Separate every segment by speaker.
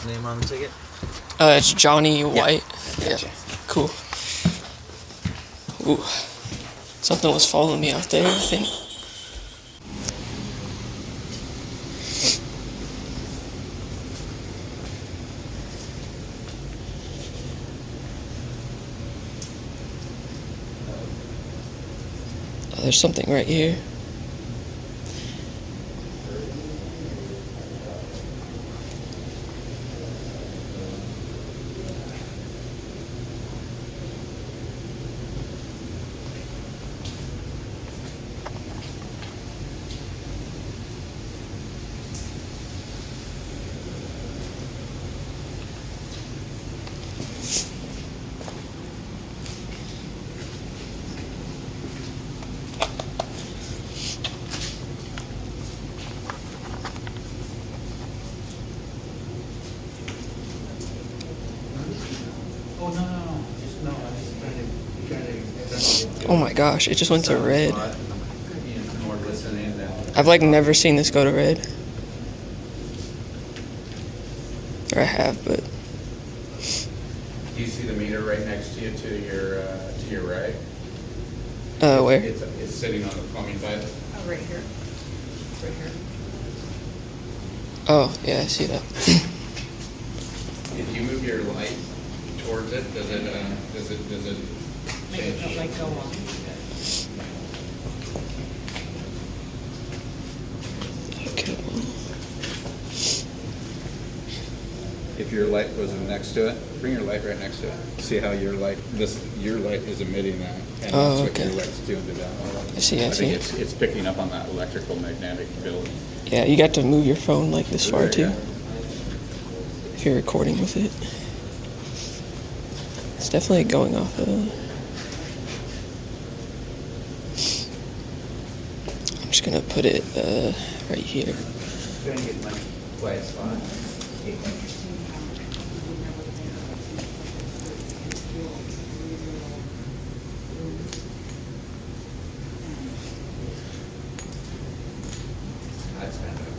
Speaker 1: name on the ticket?
Speaker 2: It's Johnny White.
Speaker 1: Gotcha.
Speaker 2: Yeah. Cool. Ooh. Something was following me out there, I think. Oh, there's something right here.
Speaker 1: Oh, no. Just no. I was trying to
Speaker 2: Oh my gosh, it just went to red.
Speaker 1: More listening than.
Speaker 2: I've like never seen this go to red. Or I have, but
Speaker 3: Do you see the meter right next to you to your right?
Speaker 2: where?
Speaker 3: It's sitting on the plumbing pipe.
Speaker 4: Oh, right here. Right here.
Speaker 2: Oh, yeah, I see that.
Speaker 3: If you move your light towards it, does it
Speaker 4: Make
Speaker 3: change?
Speaker 4: it like go on.
Speaker 2: Okay, well,
Speaker 3: If your light was next to it, bring your light right next to it. See how your light is emitting that, and
Speaker 2: Oh,
Speaker 3: that's what
Speaker 2: okay.
Speaker 3: your light's doing to that.
Speaker 2: I see, I
Speaker 3: think
Speaker 2: see.
Speaker 3: it's picking up on that electrical magnetic field.
Speaker 2: yeah, you got to move your phone like this far too,
Speaker 3: Yeah.
Speaker 2: if you're recording with it. It's definitely going off. I'm just gonna put it right here.
Speaker 1: Trying to get my quiet spot.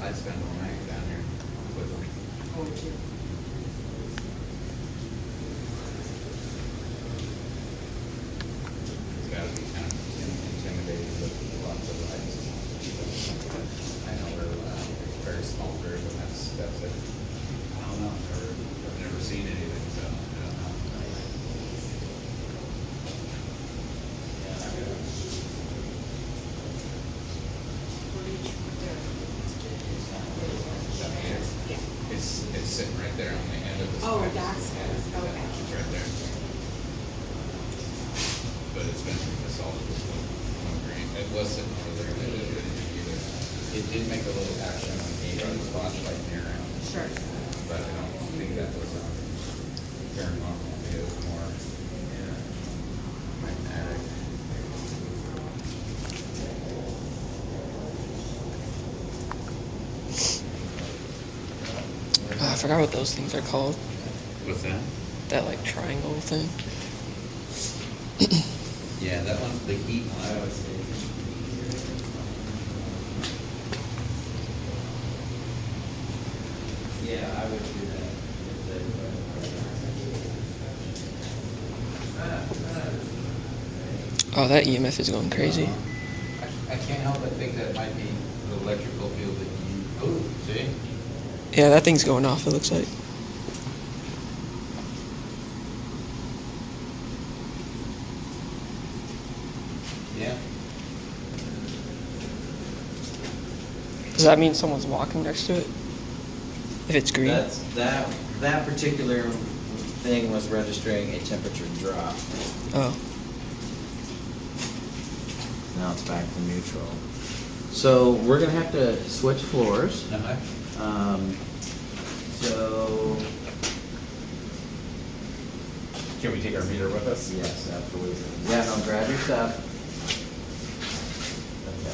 Speaker 3: I'd spend all night down here with them. It's gotta be kind of intimidating with lots of lights. I know we're it's a very small group, and that's it. I don't know, I've never seen anything, so I don't know. It's sitting right there on the end of the.
Speaker 4: Oh,
Speaker 3: spike.
Speaker 4: that's
Speaker 3: Yeah,
Speaker 4: okay.
Speaker 3: it's right there. But it's been a solid one green. It was sitting over there, and it didn't either. It did make a little action on the flashlight near it,
Speaker 4: Sure.
Speaker 3: but I don't think that was paranormal. It was more magnetic.
Speaker 2: I forgot what those things are called.
Speaker 3: What's that?
Speaker 2: That like triangle thing.
Speaker 3: Yeah, that one's the heat one. I always say.
Speaker 1: Yeah, I would do that.
Speaker 2: Oh, that EMF is going crazy.
Speaker 3: I can't help but think that it might be the electrical field that you. Oh, see?
Speaker 2: Yeah, that thing's going off, it looks like.
Speaker 3: Yeah.
Speaker 2: Does that mean someone's walking next to it? If it's green?
Speaker 1: That's that particular thing was registering a temperature drop.
Speaker 2: Oh.
Speaker 1: Now it's back to neutral. So we're gonna have to switch floors. So
Speaker 3: Can we take our meter with us?
Speaker 1: yes, absolutely. Yeah, no, grab your stuff.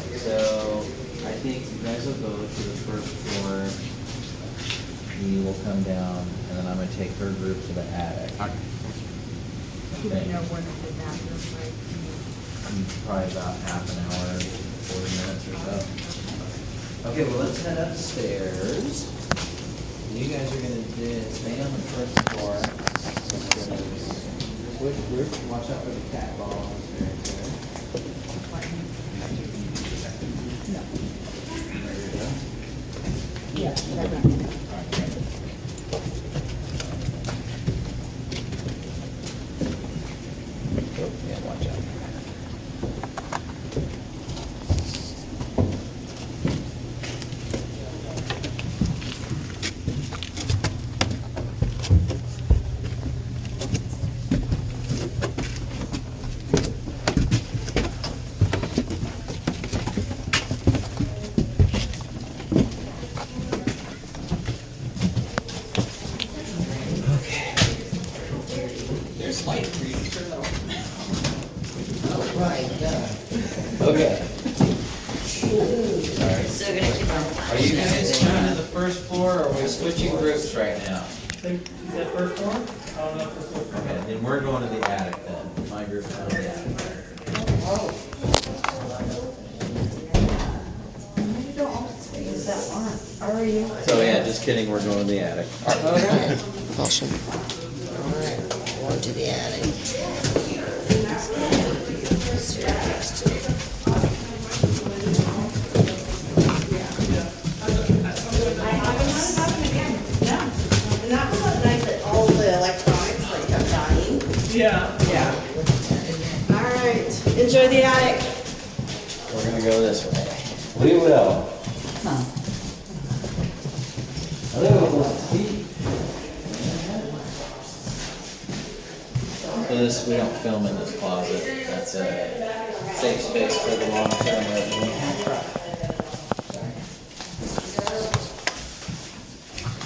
Speaker 1: Okay, so I think you guys will go to the first floor. He will come down, and then I'm gonna take her group to the attic.
Speaker 3: Okay.
Speaker 4: Do we know when the bathroom break?
Speaker 1: Probably about half an hour, 40 minutes or so. Okay, well, let's head upstairs. you guys are gonna stay on the first floor. Switch groups, watch out for the cat balls. Very good.
Speaker 4: Yeah, that's right.
Speaker 1: Oh, yeah, watch out.
Speaker 3: There's light for you to turn that on.
Speaker 1: Okay.
Speaker 5: Still gonna keep on.
Speaker 1: Are you guys going to the first floor, or are we switching groups right now?
Speaker 6: Is that first floor? Oh, no, first floor.
Speaker 1: Okay, then we're going to the attic then. My group's going to the attic.
Speaker 5: You don't always use that one, are you?
Speaker 1: So yeah, just kidding, we're going to the attic.
Speaker 5: Okay.
Speaker 2: Awesome.
Speaker 5: Alright, going to the attic.
Speaker 7: And that was the night that all the electronics like kept dying.
Speaker 6: Yeah.
Speaker 7: Yeah. All right, enjoy the attic.
Speaker 1: We're gonna go this way. We will. Hello, Steve. So this, we don't film in this closet. That's a safe space for the long-term resident.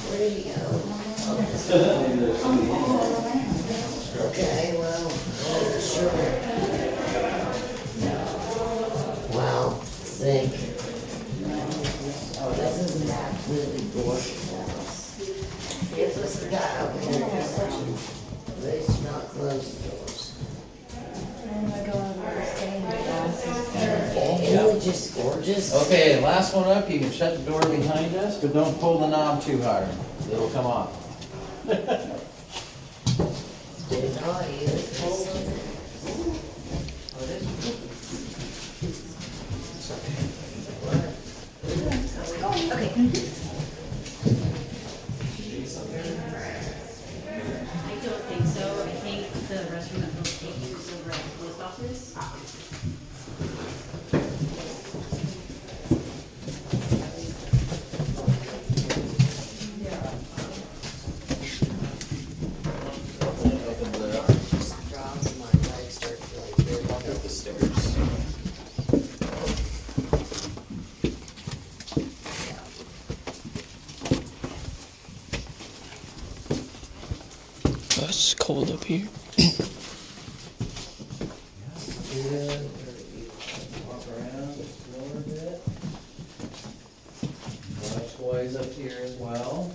Speaker 5: Where do you go? Okay, well, sure. Wow, sink. Oh, this is an absolutely gorgeous house. If this guy over here is such a, they should not close the doors. Okay, it was just gorgeous.
Speaker 1: Okay, last one up, you can shut the door behind us, but don't pull the knob too hard. It'll come off.
Speaker 5: Did not use this.
Speaker 8: I don't think so. I think the restroom that they'll take you is over at the post office.
Speaker 1: Open the
Speaker 5: Drops, my legs start feeling good.
Speaker 3: Walk up the stairs.
Speaker 2: Oh, it's cold up here.
Speaker 1: Good. Walk around, explore a bit. More toys up here as well.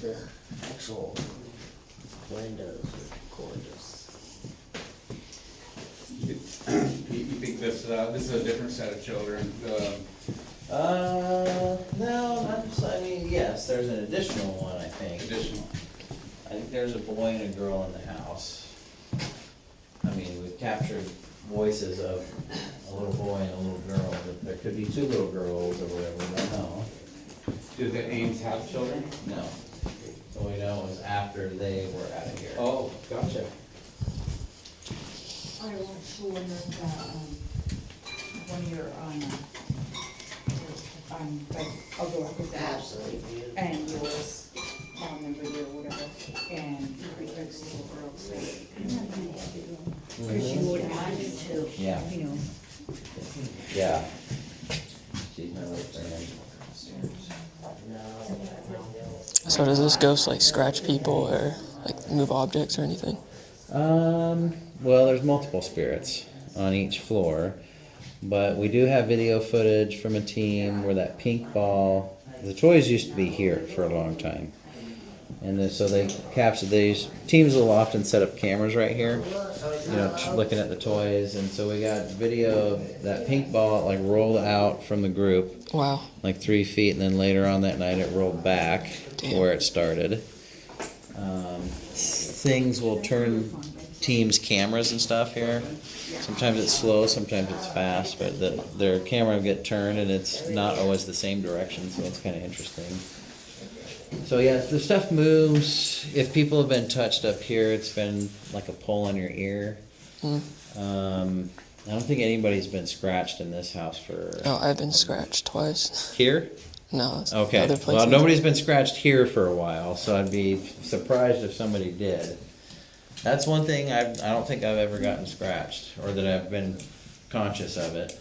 Speaker 5: The actual windows are gorgeous.
Speaker 3: You think this is a different set of children?
Speaker 1: No, not just, I mean, yes, there's an additional one, I think.
Speaker 3: Additional.
Speaker 1: I think there's a boy and a girl in the house. I mean, we've captured voices of a little boy and a little girl, but there could be two little girls or whatever, we don't know.
Speaker 3: Do the Ames have children?
Speaker 1: No. So we know it was after they were out of here.
Speaker 3: Oh, gotcha.
Speaker 4: I was wondering, one of your, like, outdoor cooking.
Speaker 5: Absolutely beautiful.
Speaker 4: And yours, down the video or whatever, and you reference the little girl, so. Cause you would imagine too,
Speaker 1: Yeah.
Speaker 4: you know.
Speaker 1: Yeah. She's my little friend.
Speaker 2: So does this ghost like scratch people or like move objects or anything?
Speaker 1: Well, there's multiple spirits on each floor, but we do have video footage from a team where that pink ball, the toys used to be here for a long time. And then, so they capture these, teams will often set up cameras right here, you know, looking at the toys, and so we got video of that pink ball like rolled out from the group,
Speaker 2: Wow.
Speaker 1: like 3 feet, and then later on that night it rolled back to
Speaker 2: Damn.
Speaker 1: where it started. Things will turn teams' cameras and stuff here. Sometimes it's slow, sometimes it's fast, but their camera will get turned and it's not always the same direction, so it's kind of interesting. So yeah, the stuff moves. If people have been touched up here, it's been like a pull on your ear.
Speaker 2: Mm.
Speaker 1: I don't think anybody's been scratched in this house for
Speaker 2: Oh, I've been scratched twice.
Speaker 1: here.
Speaker 2: No, it's
Speaker 1: Okay,
Speaker 2: other
Speaker 1: well,
Speaker 2: places.
Speaker 1: nobody's been scratched here for a while, so I'd be surprised if somebody did. That's one thing I don't think I've ever gotten scratched, or that I've been conscious of it.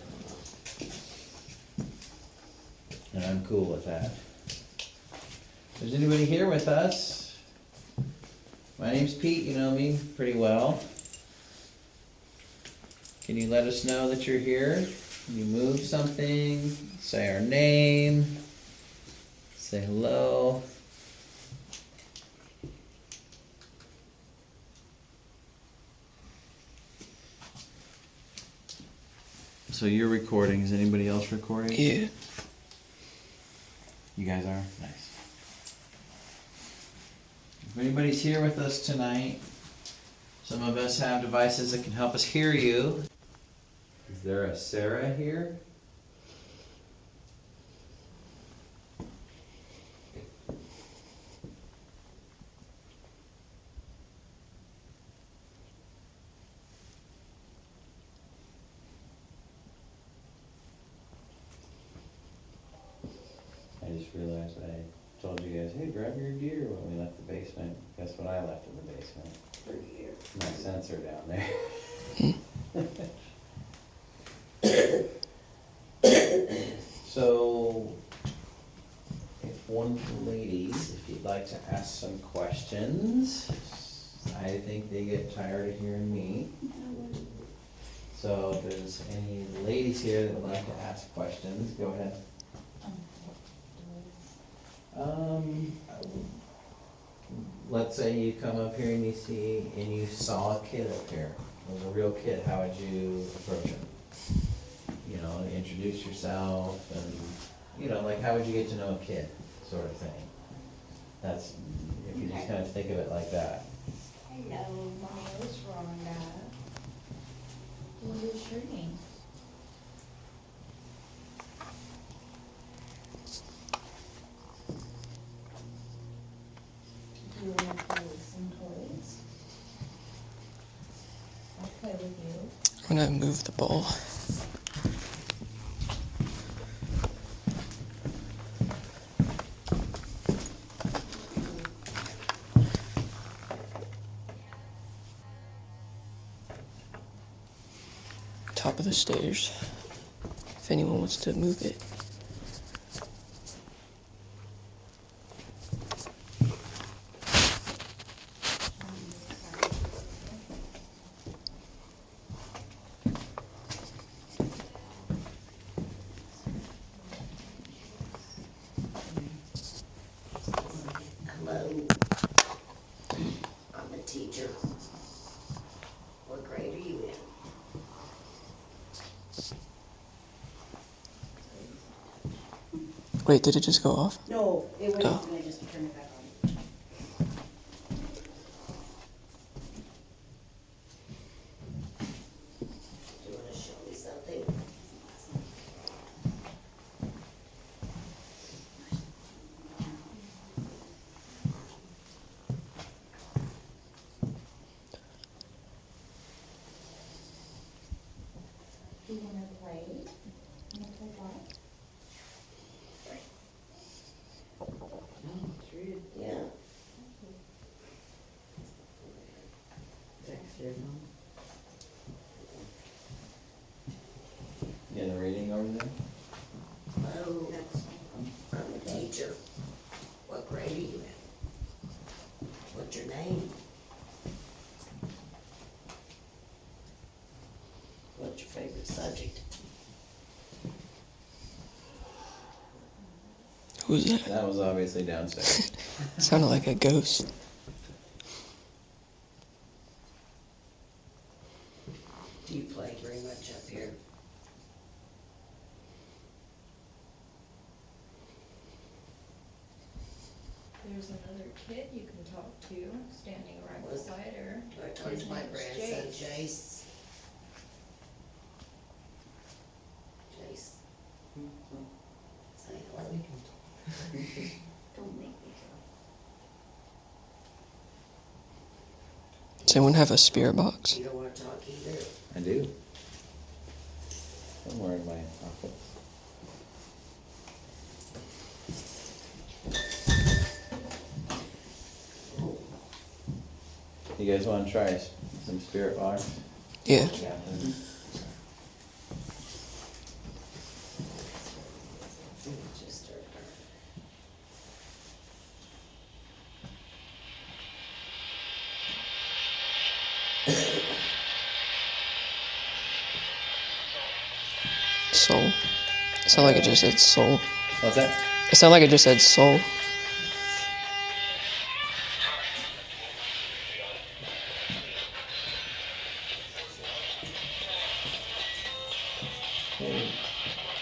Speaker 1: And I'm cool with that. Is anybody here with us? My name's Pete, you know me pretty well. Can you let us know that you're here? Can you move something? Say our name. Say hello. So you're recording. Is anybody else recording?
Speaker 2: Yeah.
Speaker 1: You guys are? Nice. If anybody's here with us tonight, some of us have devices that can help us hear you. Is there a Sarah here? I just realized I told you guys, hey, grab your gear when we left the basement. Guess what I left in the basement? My sensor down there. So, if one of the ladies, if you'd like to ask some questions, I think they get tired of hearing me. So if there's any ladies here that would like to ask questions, go ahead. Let's say you come up here and you saw a kid up here. It was a real kid. How would you approach him? You know, introduce yourself and, you know, like how would you get to know a kid, sort of thing. That's, if you just kind of think of it like that.
Speaker 4: Hello, my name is Rhonda. What is your name? Do you want to play with some toys? I'll play with you.
Speaker 2: I'm gonna move the ball. Top of the stairs. If anyone wants to move it.
Speaker 5: Hello. I'm a teacher. What grade are you in?
Speaker 2: Wait, did it just go off?
Speaker 4: No, it went
Speaker 2: Oh.
Speaker 4: off and I just turned it back on.
Speaker 5: Do you wanna show me something?
Speaker 4: Do you want to play? Want to play what?
Speaker 5: Yeah.
Speaker 1: You in the reading over there?
Speaker 5: Hello. I'm a teacher. What grade are you in? What's your name? What's your favorite subject?
Speaker 2: Who was that?
Speaker 1: That was obviously downstairs.
Speaker 2: Sounded like a ghost.
Speaker 5: Do you play very much up here?
Speaker 4: There's another kid you can talk to, standing right beside her.
Speaker 5: I talked
Speaker 4: His
Speaker 5: to my
Speaker 4: name's
Speaker 5: grandson,
Speaker 4: Jace.
Speaker 5: Jace. Jace. Say hello.
Speaker 4: Don't make me
Speaker 2: Does anyone have a spirit box?
Speaker 5: You don't wanna talk either?
Speaker 1: I do. Somewhere in my office. You guys wanna try some spirit box?
Speaker 2: Yeah.
Speaker 1: Yeah.
Speaker 5: Just started.
Speaker 2: Soul. It sounded like it just said soul.
Speaker 1: What's that?
Speaker 2: It sounded like it just said soul.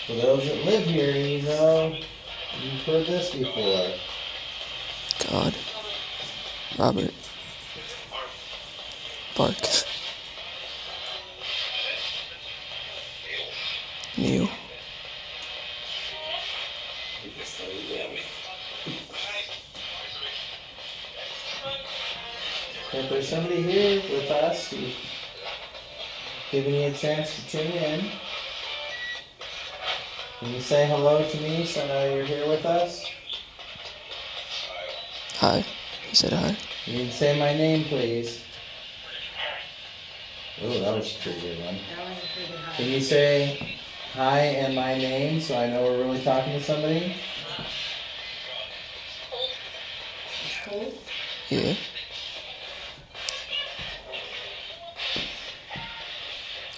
Speaker 1: For those that live here, you know, you've heard this before.
Speaker 2: God. Robert. Bark. Neil.
Speaker 1: If there's somebody here with us who's giving you a chance to tune in, can you say hello to me so I know you're here with us?
Speaker 2: Hi. He said hi.
Speaker 1: You can say my name, please. Oh, that was a pretty good one.
Speaker 8: That was a pretty high.
Speaker 1: Can you say hi and my name so I know we're really talking to somebody?
Speaker 8: Cold?
Speaker 2: Yeah.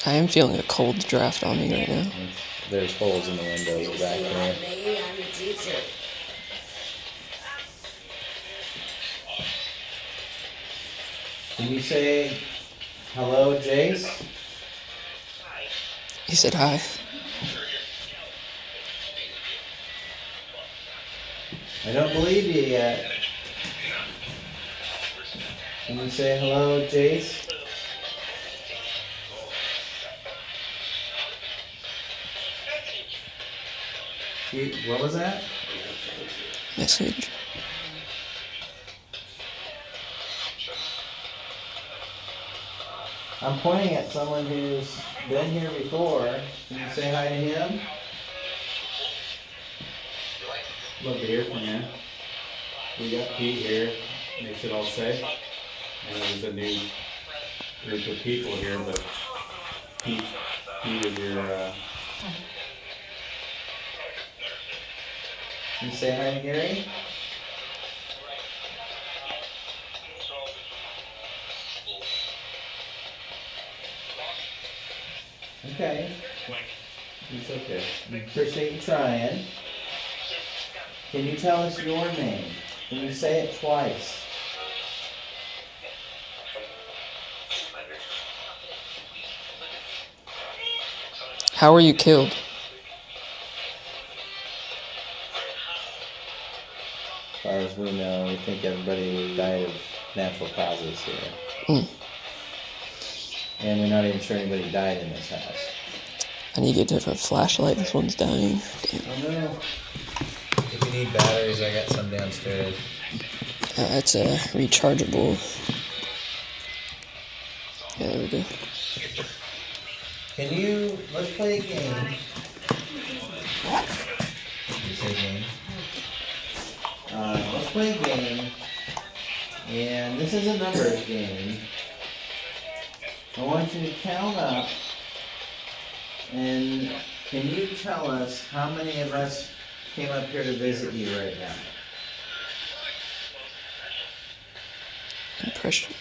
Speaker 2: I am feeling a cold draft on me right now.
Speaker 1: There's holes in the windows back
Speaker 5: Say hi
Speaker 1: there.
Speaker 5: to me, I'm your teacher.
Speaker 1: Can you say hello, Jace?
Speaker 2: He said hi.
Speaker 1: I don't believe you yet. Can you say hello, Jace? What was that?
Speaker 2: Message.
Speaker 1: I'm pointing at someone who's been here before. Can you say hi to him?
Speaker 3: Love to hear from you. We got Pete here, makes it all safe. And there's a new group of people here, but Pete is your,
Speaker 1: Can you say hi to Gary? Okay. It's okay. We appreciate you trying. Can you tell us your name? Can you say it twice?
Speaker 2: How were you killed?
Speaker 1: As far as we know, we think everybody died of natural causes here.
Speaker 2: Mm.
Speaker 1: And we're not even sure anybody died in this house.
Speaker 2: I need to get a different flashlight. This one's dying. Damn.
Speaker 1: Oh no. If you need batteries, I got some downstairs.
Speaker 2: It's a rechargeable. Yeah, there we go.
Speaker 1: Let's play a game. You say game? Let's play a game. And this is a numbers game. I want you to count up. And can you tell us how many of us came up here to visit you right now?
Speaker 2: Impression.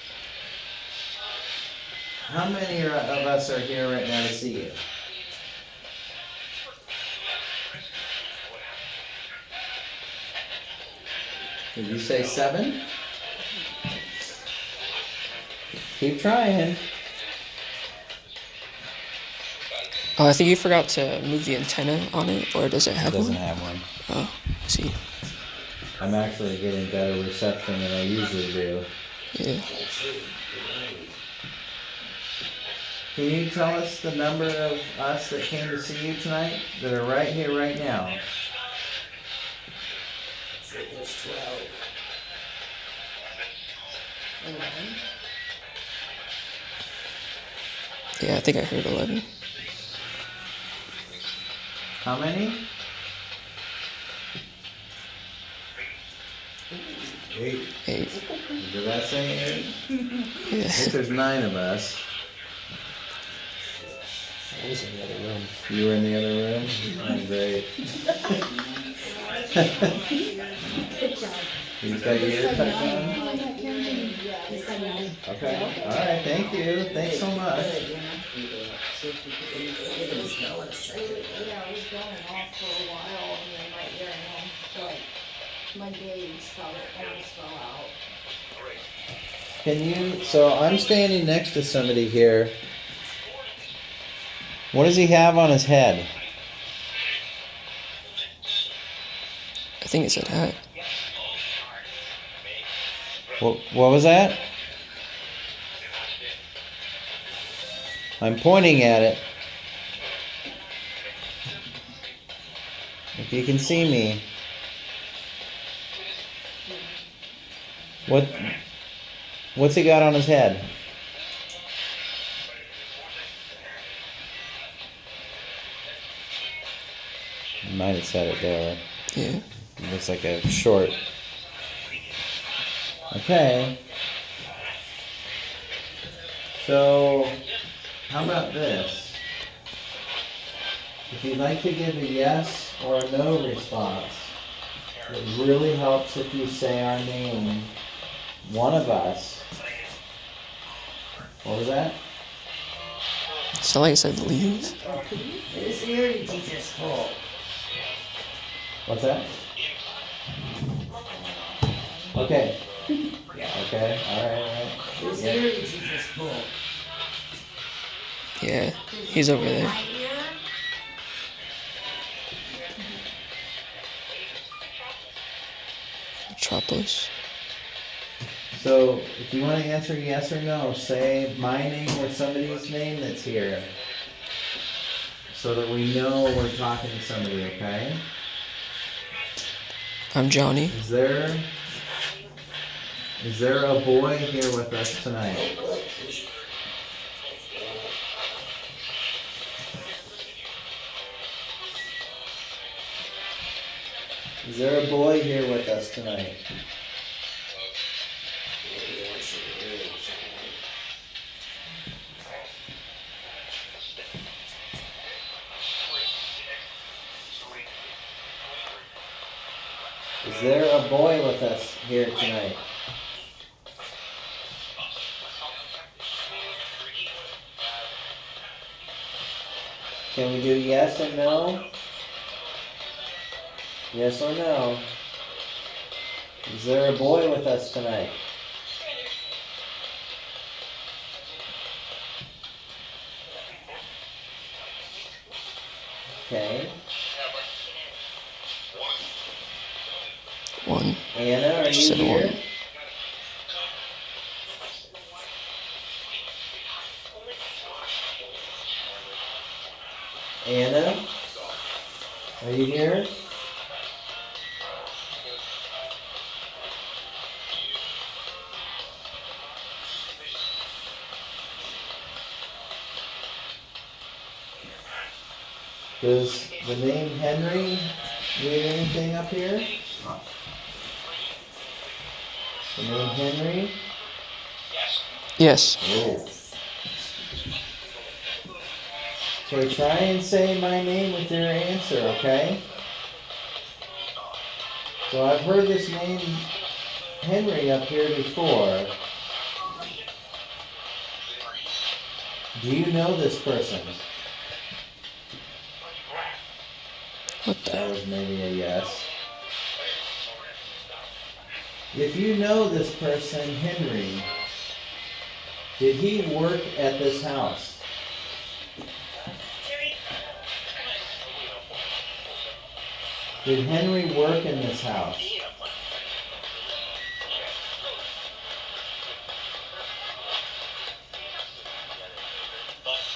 Speaker 1: How many of us are here right now to see you? Did you say 7? Keep trying.
Speaker 2: Oh, I think you forgot to move the antenna on it, or does it have one?
Speaker 1: have one.
Speaker 2: Oh, I see.
Speaker 1: I'm actually getting better reception than I usually do.
Speaker 2: Yeah.
Speaker 1: Can you tell us the number of us that came to see you tonight that are right here, right now?
Speaker 5: So there's 12. 11.
Speaker 2: Yeah, I think I heard 11.
Speaker 1: How many? 8.
Speaker 2: 8.
Speaker 1: Did I say 8? I
Speaker 2: Yeah.
Speaker 1: think there's 9 of us.
Speaker 5: I was in the other room.
Speaker 1: You were in the other room? Oh, great.
Speaker 4: Good job.
Speaker 1: He's got your ear tucked on?
Speaker 4: Yes.
Speaker 1: Okay. All right. Thank you. Thanks so much.
Speaker 5: See if you can get it smell in a second.
Speaker 4: Yeah, I was going off for a while and then my earring, like, my gauge fell, almost fell out.
Speaker 1: Can you? So I'm standing next to somebody here. What does he have on his head?
Speaker 2: I think it said hat.
Speaker 1: What was that? I'm pointing at it. If you can see me. What's he got on his head? I might have said it there.
Speaker 2: Yeah.
Speaker 1: It looks like a short. Okay. So, how about this? If you'd like to give a yes or a no response, it really helps if you say our name, one of us. What was that?
Speaker 2: Sound like it said leave.
Speaker 5: This ear did you just pull?
Speaker 1: What's that? Okay. Okay, alright.
Speaker 5: This
Speaker 1: Yeah.
Speaker 5: ear did you just pull?
Speaker 2: Yeah, he's over there. Metropolis.
Speaker 1: So, if you want to answer yes or no, say my name or somebody's name that's here. So that we know we're talking to somebody, okay?
Speaker 2: I'm Johnny.
Speaker 1: Is there a boy here with us tonight? Is there a boy here with us tonight? Is there a boy with us here tonight? Can we do yes and no? Yes or no? Is there a boy with us tonight? Okay.
Speaker 2: 1.
Speaker 1: Anna, are
Speaker 2: She
Speaker 1: you
Speaker 2: said
Speaker 1: here?
Speaker 2: 1.
Speaker 1: Anna? Are you here? Does the name Henry mean anything up here? The name Henry?
Speaker 2: Yes.
Speaker 1: Oh. Okay, try and say my name with your answer, okay? So I've heard this name Henry up here before. Do you know this person?
Speaker 2: What
Speaker 1: That
Speaker 2: the?
Speaker 1: was maybe a yes. If you know this person, Henry, did he work at this house? Did Henry work in this house?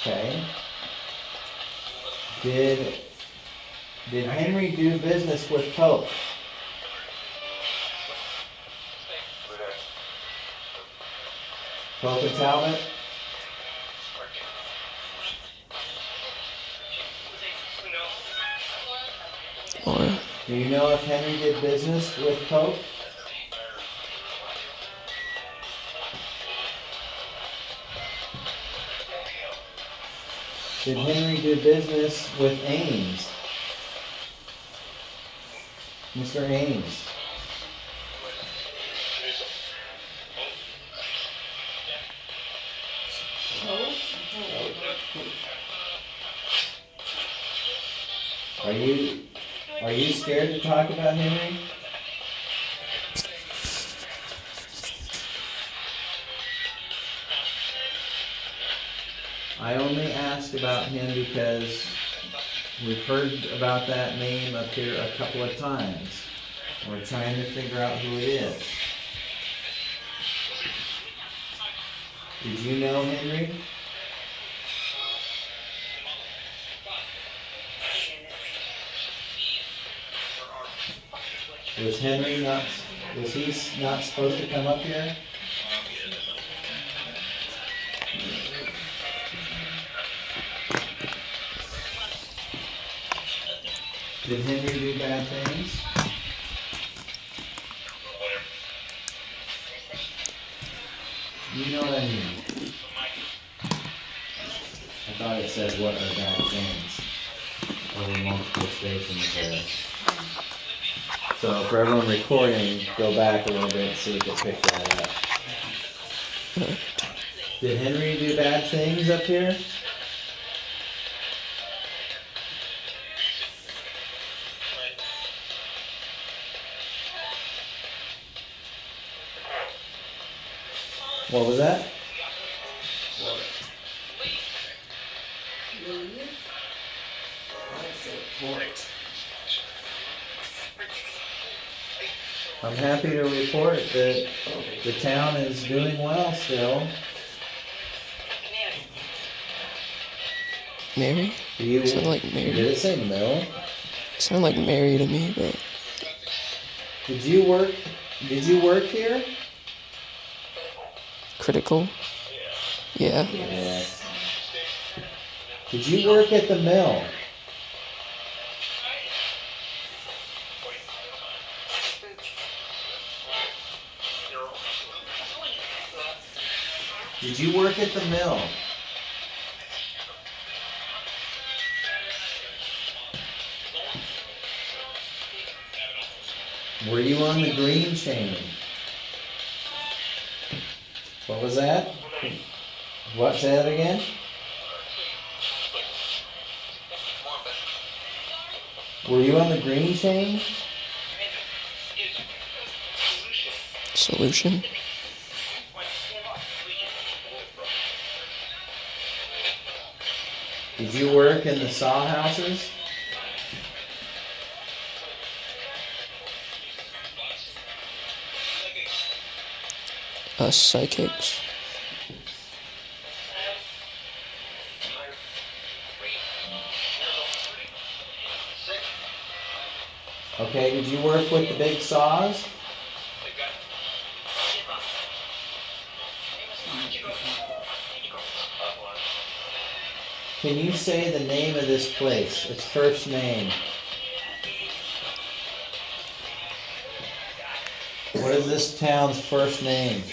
Speaker 1: Okay. Did Henry do business with Pope? Pope and Talbot?
Speaker 2: Or
Speaker 1: Do you know if Henry did business with Pope? Did Henry do business with Ames? Mr. Ames? Are you scared to talk about Henry? I only asked about him because we've heard about that name up here a couple of times. We're trying to figure out who it is. Did you know Henry? Was he not supposed to come up here? Did Henry do bad things? You know what I mean? I thought it said what are bad things. Over multiple stations there. So for everyone recording, go back a little bit and see if it picked that up. Did Henry do bad things up here? What was that? I'm happy to report that the town is doing well still.
Speaker 2: Mary? Sound like Mary.
Speaker 1: Did it say Mill?
Speaker 2: Sound like Mary to me, but
Speaker 1: Did you work here?
Speaker 2: critical. Yeah.
Speaker 1: Yes. Did you work at the mill? Did you work at the mill? Were you on the green chain? What was that? What, say that again? Were you on the green chain?
Speaker 2: Solution.
Speaker 1: Did you work in the saw houses?
Speaker 2: Us psychics.
Speaker 1: Okay, did you work with the big saws? Can you say the name of this place? Its first name. What is this town's first name?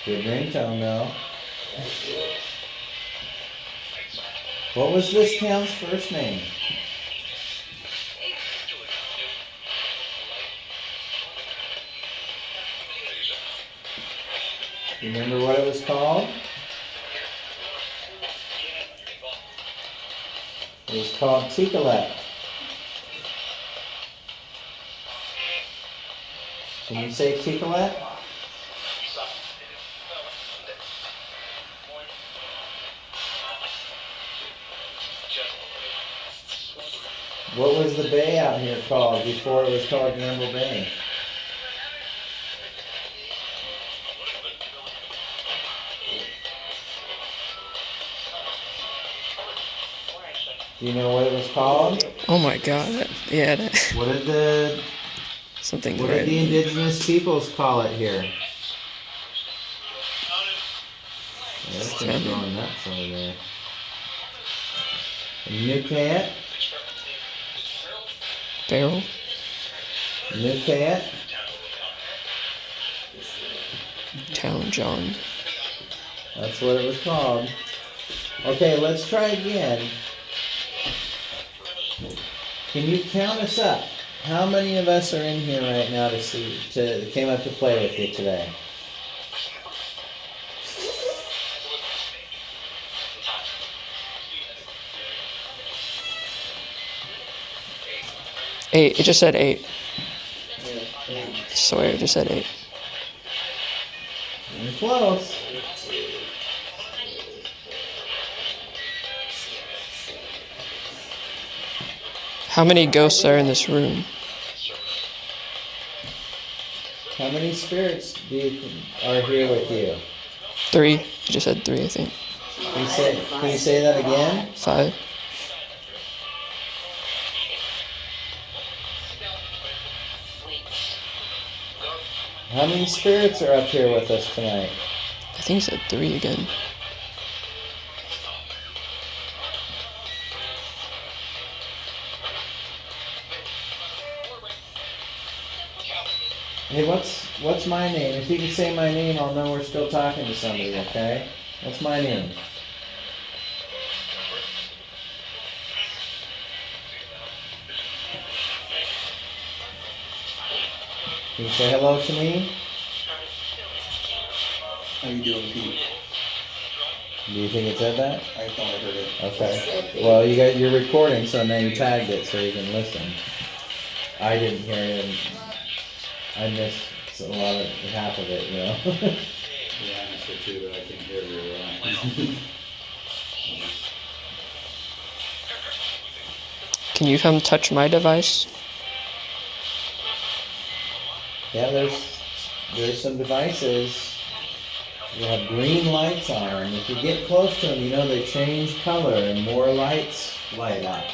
Speaker 1: Good ringtone though. What was this town's first name? You remember what it was called? It was called Ticolet. Can you say Ticolet? What was the bay out here called before it was called Gamble Bay? Do you know what it was called?
Speaker 2: Oh my god. Yeah, that,
Speaker 1: What did the
Speaker 2: something
Speaker 1: What did
Speaker 2: red.
Speaker 1: the indigenous peoples call it here? Yeah, this thing's going nuts over there. Nucat?
Speaker 2: Barrel.
Speaker 1: Nucat?
Speaker 2: Town John.
Speaker 1: That's what it was called. Okay, let's try again. Can you count us up? How many of us are in here right now to came up to play with you today?
Speaker 2: Eight. It just said 8. I swear it just said 8.
Speaker 1: You're close.
Speaker 2: How many ghosts are in this room?
Speaker 1: How many spirits are here with you?
Speaker 2: 3. It just said 3, I think.
Speaker 1: Can you say that again?
Speaker 2: 5.
Speaker 1: How many spirits are up here with us tonight?
Speaker 2: I think it said 3 again.
Speaker 1: Hey, what's my name? If you can say my name, I'll know we're still talking to somebody, okay? What's my name? Can you say hello to me?
Speaker 3: How you doing, Pete?
Speaker 1: Do you think it said that?
Speaker 3: I thought I heard it.
Speaker 1: Okay. Well, you're recording, so now you tagged it so you can listen. I didn't hear it. And I missed half of it, you know.
Speaker 3: Yeah, I missed it too, but I can't hear very well.
Speaker 2: Can you come touch my device?
Speaker 1: Yeah, there's some devices that have green lights on them. If you get close to them, you know they change color and more lights light up.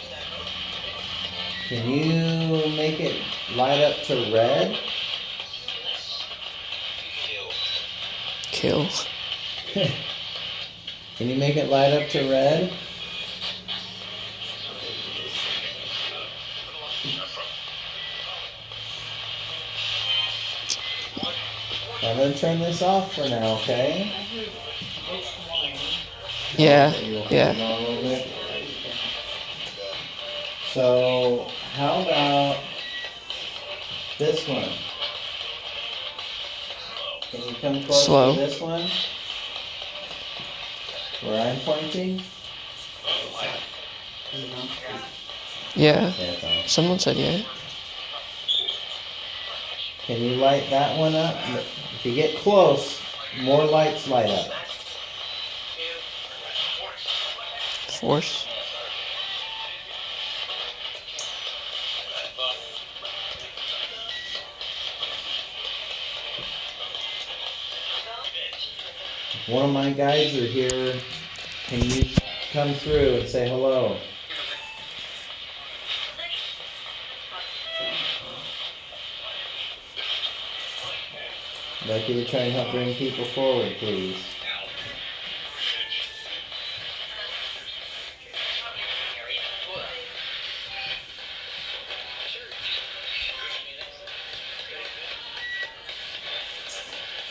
Speaker 1: Can you make it light up to red?
Speaker 2: Kill.
Speaker 1: Can you make it light up to red? I'm gonna turn this off for now, okay?
Speaker 2: Yeah,
Speaker 1: You'll hold
Speaker 2: yeah.
Speaker 1: on a little bit. So, how about this one? Can you come close
Speaker 2: Slow.
Speaker 1: to this one? Where I'm pointing?
Speaker 2: Yeah.
Speaker 1: Yeah, it's on.
Speaker 2: Someone said yeah.
Speaker 1: Can you light that one up? If you get close, more lights light up.
Speaker 2: Force.
Speaker 1: If one of my guys are here, can you come through and say hello? I'd like you to try and help bring people forward, please.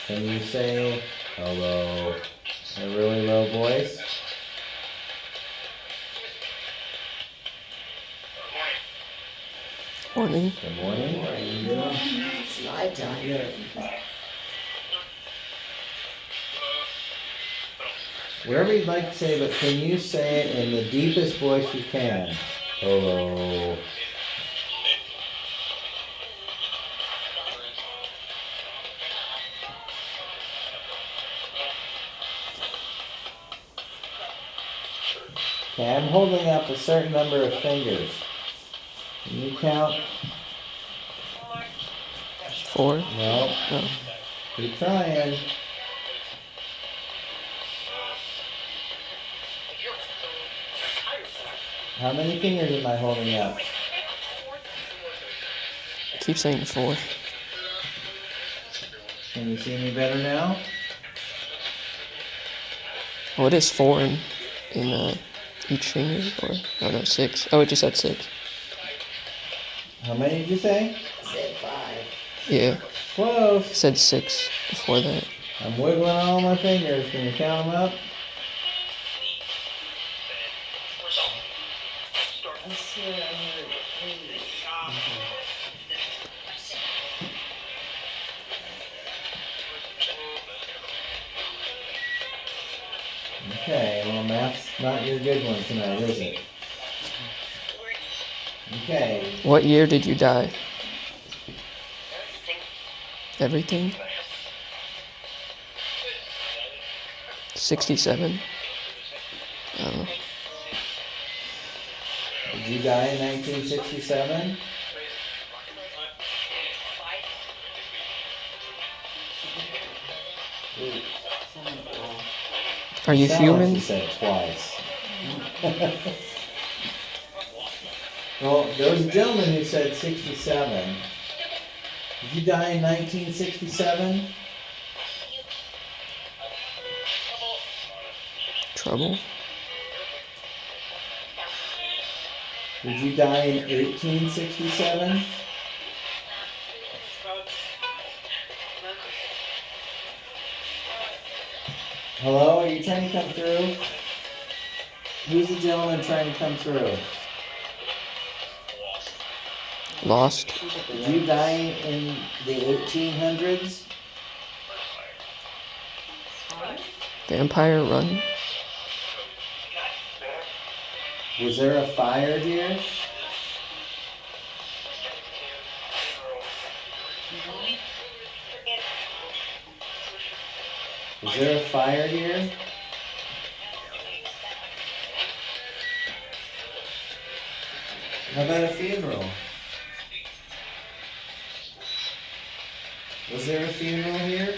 Speaker 1: Can you say hello in a really low voice?
Speaker 2: Morning.
Speaker 1: Good morning. How are you doing?
Speaker 5: It's nighttime.
Speaker 1: Whatever you'd like to say, but can you say it in the deepest voice you can? Hello. Okay, I'm holding up a certain number of fingers. Can you count?
Speaker 2: 4.
Speaker 1: No.
Speaker 2: No.
Speaker 1: Keep trying. How many fingers am I holding up?
Speaker 2: I keep saying 4.
Speaker 1: Can you see me better now?
Speaker 2: What is 4 in each finger? Or, oh no, 6. Oh, it just said 6.
Speaker 1: How many did you say?
Speaker 5: Said 5.
Speaker 2: Yeah,
Speaker 1: Close.
Speaker 2: it said 6 before that.
Speaker 1: I'm wiggling all my fingers. Can you count them up?
Speaker 4: I swear I heard 8.
Speaker 1: Okay, well, math's not your good one tonight, is it? Okay,
Speaker 2: What year did you die? Everything? 67? I don't know.
Speaker 1: did you die in 1967?
Speaker 2: Are you
Speaker 1: Sound like
Speaker 2: human?
Speaker 1: you said twice. Well, there was a gentleman who said 67. Did you die in 1967?
Speaker 2: Trouble?
Speaker 1: Did you die in 1867? Hello, are you trying to come through? Who's the gentleman trying to come through?
Speaker 2: Lost?
Speaker 1: Did you die in the 1800s?
Speaker 2: Vampire Run?
Speaker 1: Was there a fire here? Was there a fire here? How about a funeral? Was there a funeral here?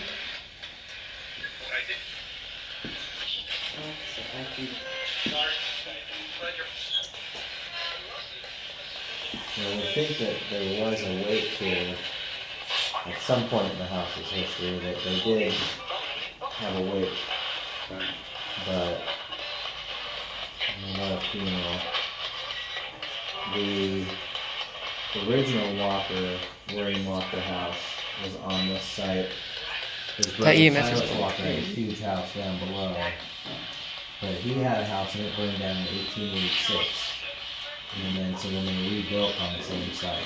Speaker 1: Well, I think that there was a wake here at some point in the house's history that they did have a wake, but not a funeral. The original William Walker house was on this site. His brother
Speaker 2: EMF is
Speaker 1: Silas
Speaker 2: on.
Speaker 1: Walker had a huge house down below, but he had a house and it burned down in 1886. And then so then they rebuilt on the same site.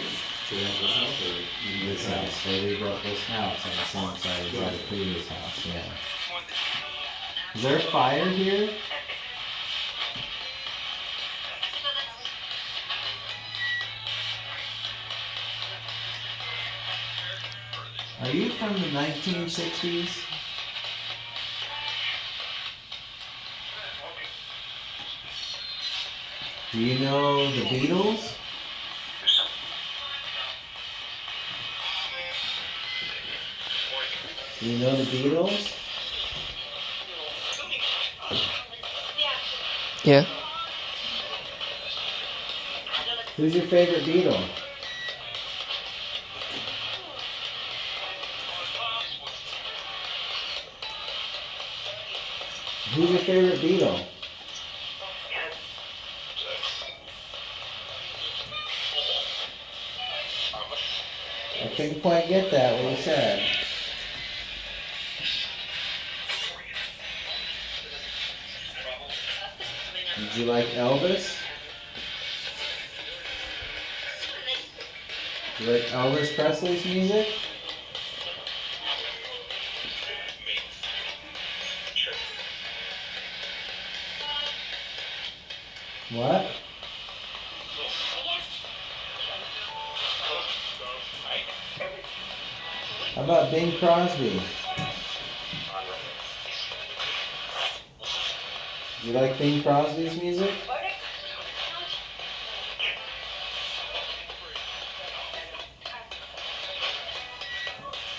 Speaker 1: This house, they rebuilt this house on the same site as the previous house, yeah. Is there a fire here? Are you from the 1960s? Do you know the Beatles? Do you know the Beatles?
Speaker 2: Yeah.
Speaker 1: Who's your favorite Beatle? Who's your favorite Beatle? I couldn't quite get that, what you said. Did you like Elvis? Do you like Elvis Presley's music? What? How about Bing Crosby? Do you like Bing Crosby's music?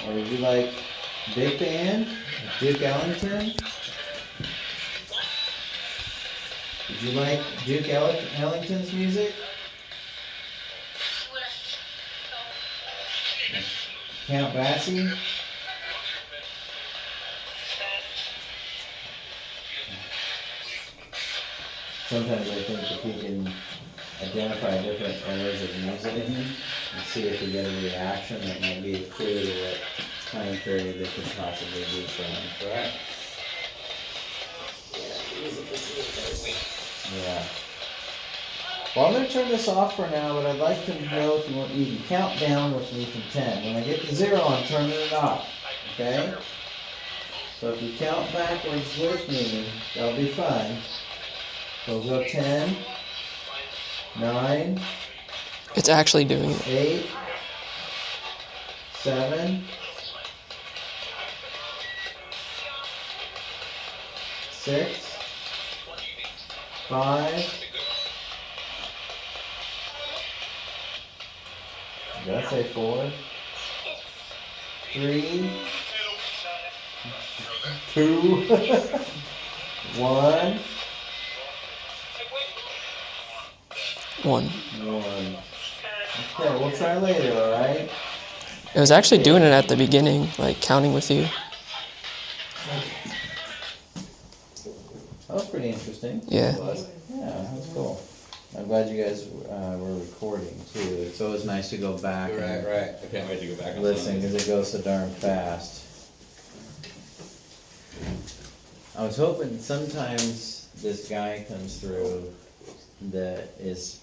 Speaker 1: Or would you like Big Band? Duke Ellington? Did you like Duke Ellington's music? Count Basie? Sometimes I think if we can identify different eras of music and see if we get a reaction, that might be a clue to what time period they could possibly be from.
Speaker 3: Right.
Speaker 1: Yeah. Well, I'm going to turn this off for now, but I'd like to know if you want, you can count down with me from 10. When I get to 0, I'm turning it off. Okay? So if you count backwards with me, that'll be fun. So we'll go 10, 9,
Speaker 2: It's actually doing it.
Speaker 1: 8, 7, 6, 5. Did I say 4? 3, 2, 1.
Speaker 2: 1.
Speaker 1: 1. Okay, we'll try later, alright?
Speaker 2: It was actually doing it at the beginning, like counting with you.
Speaker 1: That was pretty interesting.
Speaker 2: Yeah.
Speaker 1: Yeah, that's cool. I'm glad you guys were recording too. It's always nice to go back and
Speaker 3: Right. I can't wait to go back and
Speaker 1: listen because it goes so darn fast. I was hoping sometimes this guy comes through that is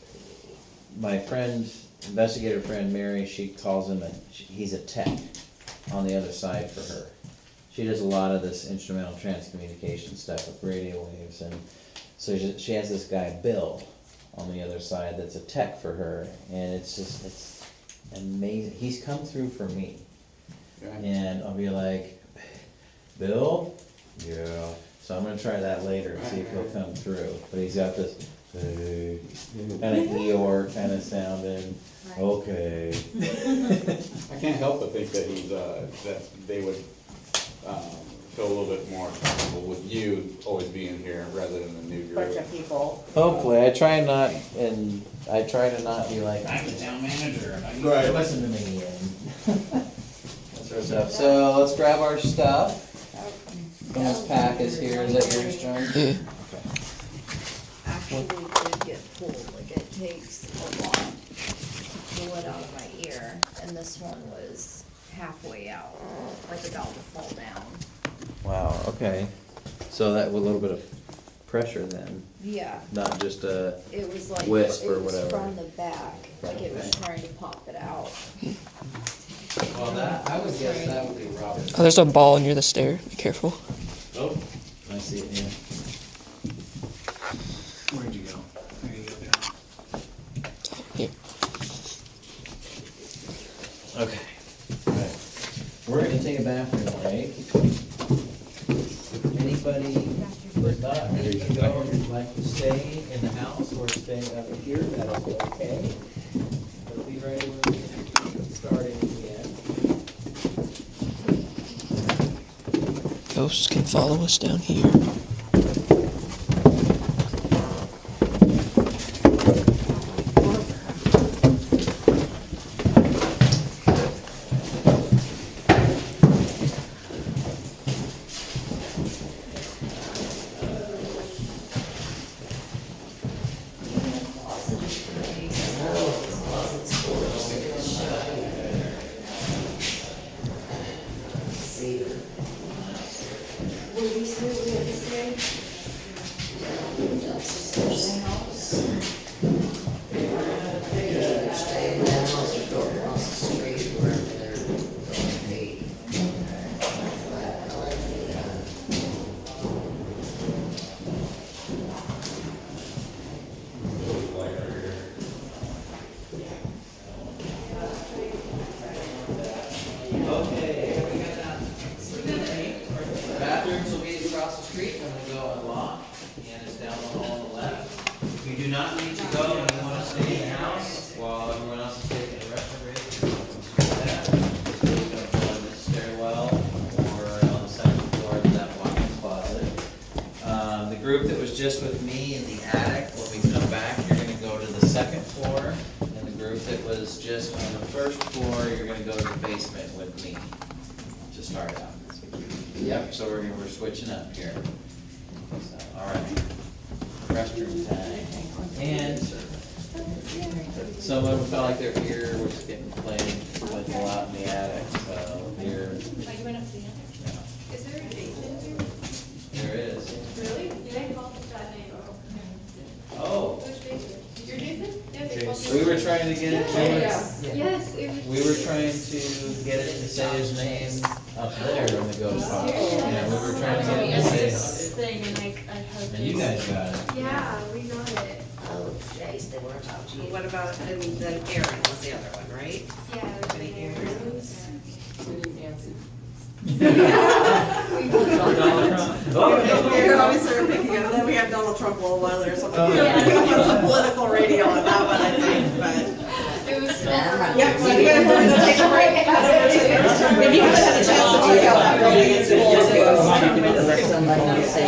Speaker 1: my friend, investigator friend Mary. She calls him he's a tech on the other side for her. She does a lot of this instrumental transcommunication stuff with radio waves, and so she has this guy Bill on the other side that's a tech for her, and it's amazing. He's come through for me, and I'll be like, Bill, yeah. So I'm gonna try that later and see if he'll come through. But he's got this kind of Eeyore kind of sounding. Okay.
Speaker 3: I can't help but think that he's, that they would, feel a little bit more comfortable with you always being here rather than the new group.
Speaker 7: Bunch of people.
Speaker 1: Hopefully, I try to not be like, I'm the town manager and I need
Speaker 3: Right.
Speaker 1: to listen to me and that sort of stuff. So let's grab our stuff. Someone's pack is here. Is that yours, John?
Speaker 2: Yeah.
Speaker 4: Actually did get pulled, like it takes a lot to pull it out of my ear, and this one was halfway out, like about to fall down.
Speaker 1: Wow. Okay. So that with a little bit of pressure then,
Speaker 4: Yeah,
Speaker 1: not just a.
Speaker 4: it was like,
Speaker 1: Wisp or
Speaker 4: it was
Speaker 1: whatever.
Speaker 4: from the back, like it was trying to pop it out.
Speaker 1: Well, that I would guess that would be rubber.
Speaker 2: Oh, there's a ball near the stair. Be careful.
Speaker 1: Oh, I see it. Yeah.
Speaker 3: Where'd you go? There you go, John.
Speaker 2: Here.
Speaker 1: Okay. Alright. We're gonna take a bathroom break. Anybody would not ready to go, would like to stay in the house or stay up here, that is okay. We'll be ready when we get started again.
Speaker 2: Ghosts can follow us down here.
Speaker 5: See,
Speaker 4: Were we still, we had to stay
Speaker 1: go, and you wanna stay in the house while everyone else is taking a rest break, yeah. So we're gonna go in this stairwell or on the second floor of that walk-in closet. The group that was just with me in the attic, when we come back, you're gonna go to the second floor. And the group that was just on the first floor, you're gonna go to the basement with me to start out. Yep, so we're switching up here. So, all right. Restroom time. And some of them felt like their ear was getting played with a lot in the attic, so here.
Speaker 8: Oh, you went up to the other?
Speaker 1: Yeah.
Speaker 8: Is there a basement here?
Speaker 1: There is.
Speaker 8: Really? They called it that name.
Speaker 1: Oh,
Speaker 8: Which basement? Your basement? Yeah, they called
Speaker 1: we
Speaker 8: it.
Speaker 1: were trying to get it to
Speaker 8: Yes, it was.
Speaker 1: we were trying to get it to say his name up there in the ghost box. Yeah, we were trying to get it to say it.
Speaker 8: Thing and I had.
Speaker 1: And you guys got it.
Speaker 8: Yeah, we got it.
Speaker 5: Oh, jeez, they weren't talking to you.
Speaker 7: What about, and then Aaron was the other one, right?
Speaker 8: Yeah.
Speaker 7: Any Aarons? You're obviously picking it, and then we have Donald Trump while there's something.
Speaker 1: Oh, yeah.
Speaker 7: Put some political radio on that one, I think, but.
Speaker 8: It was.
Speaker 7: Yep, so you guys want to take a break, head over to the, if you haven't had a chance to check out that building, it's cool too.
Speaker 5: Somebody say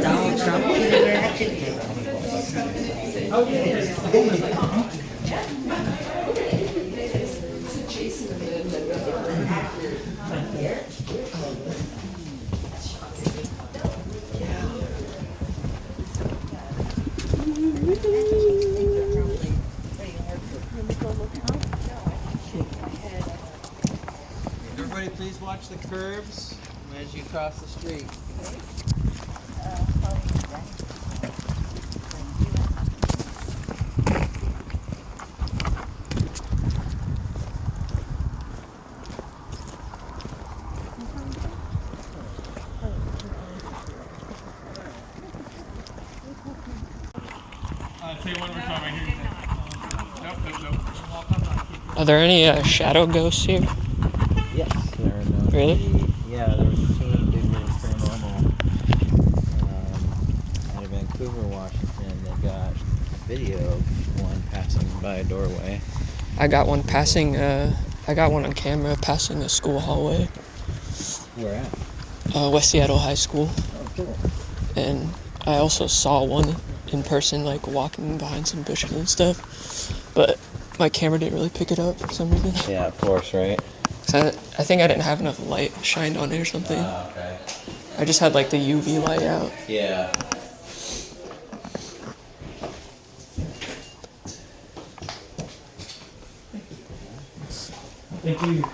Speaker 5: Donald Trump in the reaction.
Speaker 1: Everybody please watch the curves as you cross the street.
Speaker 6: Say one more time, I hear you. Nope.
Speaker 2: Are there any shadow ghosts here?
Speaker 1: Yes, there are no.
Speaker 2: Really?
Speaker 1: Yeah, there was a team doing paranormal out of Vancouver, Washington. They got a video of one passing by a doorway.
Speaker 2: I got one passing. I got one on camera passing a school hallway.
Speaker 1: Where at?
Speaker 2: West Seattle High School,
Speaker 1: Oh, cool.
Speaker 2: and I also saw one in person, like walking behind some bushes and stuff. But my camera didn't really pick it up for some reason.
Speaker 1: Yeah, of course, right?
Speaker 2: So I think I didn't have enough light shined on it or something.
Speaker 1: Okay.
Speaker 2: I just had like the UV light out.
Speaker 1: Yeah.
Speaker 6: Thank you.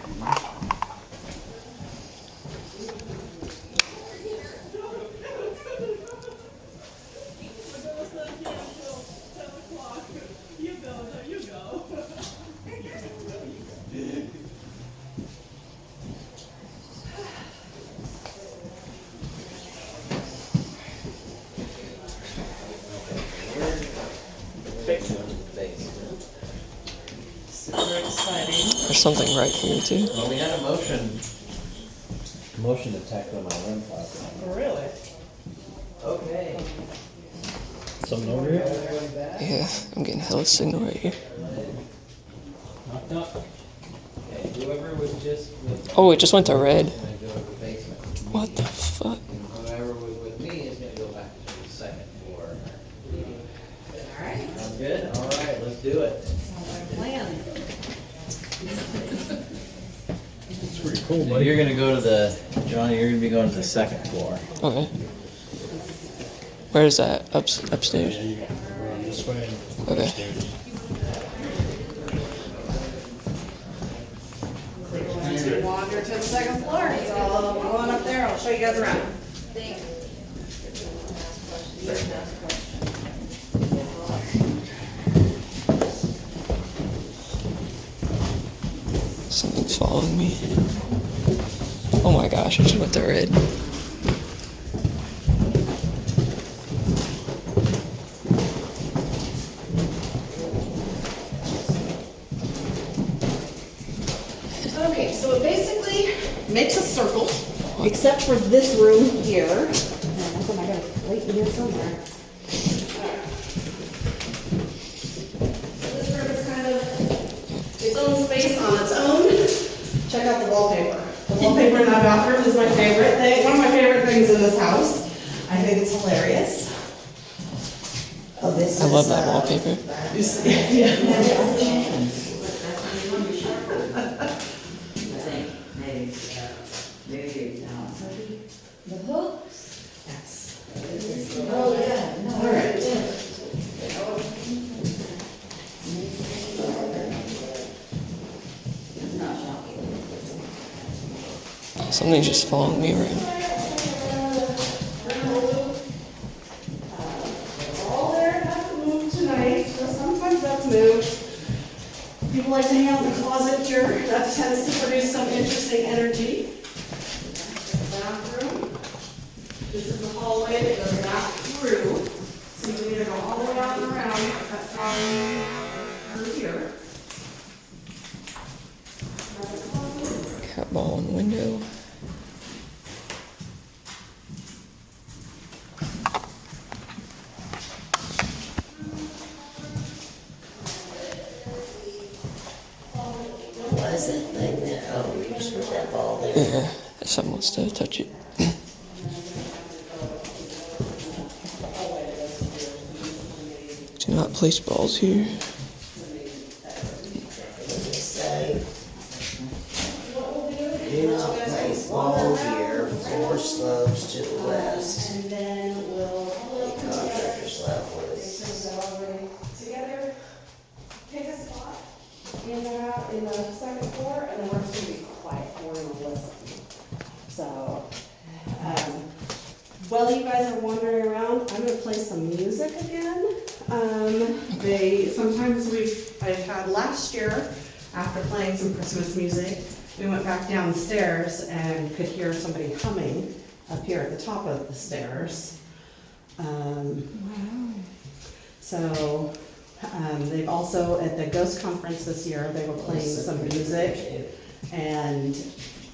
Speaker 7: Super exciting.
Speaker 2: There's something right here too.
Speaker 1: Well, we had a motion detector on my REM closet.
Speaker 7: Really?
Speaker 1: Okay.
Speaker 6: Something over here?
Speaker 1: Everybody back?
Speaker 2: Yeah, I'm getting hella signal right here.
Speaker 6: Knocked up.
Speaker 1: Okay, whoever was just with.
Speaker 2: Oh, it just went to red.
Speaker 1: is gonna go to the basement.
Speaker 2: What the fuck?
Speaker 1: And whoever was with me is gonna go back to the second floor.
Speaker 7: Alright,
Speaker 1: Sound good? All right, let's do it.
Speaker 7: sounds like a plan.
Speaker 6: It's pretty cool,
Speaker 1: Now, you're gonna go to the, Johnny, you're gonna be going to the second floor.
Speaker 2: Okay. Where is that? Upstairs?
Speaker 6: This way.
Speaker 2: Okay.
Speaker 7: We wander to the second floor, so we're going up there, I'll show you guys around.
Speaker 2: Something's following me. Oh my gosh, it just went to red.
Speaker 7: Okay, so it basically makes a circle, except for this room here. And I gotta wait in here somewhere. space on its own. Check out the wallpaper. The wallpaper in that bathroom is my favorite thing, one of my favorite things in this house. I think it's hilarious.
Speaker 5: Oh, this
Speaker 2: I love
Speaker 5: is,
Speaker 2: that wallpaper.
Speaker 7: You see- yeah.
Speaker 4: The hooks.
Speaker 7: Yes.
Speaker 5: oh, yeah, no.
Speaker 7: All right.
Speaker 2: Something's just following me around.
Speaker 7: All there have moved tonight, so sometimes that's moved. People like to hang out in the closet here, that tends to produce some interesting energy. Bathroom. This is the hallway that goes back through, so you can either go all the way out and around, or cut down through here.
Speaker 2: Cat ball in the window.
Speaker 5: What is that thing there? Oh, you just put that ball there.
Speaker 2: Yeah, if someone wants to touch it. Do not place balls here.
Speaker 5: Say, do not place ball here, floor slopes to the west.
Speaker 7: And then we'll
Speaker 5: The contractor's level is,
Speaker 7: together take a spot in the second floor, and then we're just gonna be quiet, we're gonna listen. So, while you guys are wandering around, I'm gonna play some music again. I've had last year, after playing some Christmas music, we went back downstairs and could hear somebody humming up here at the top of the stairs. So, they've also, at the Ghost Conference this year, they were playing some music and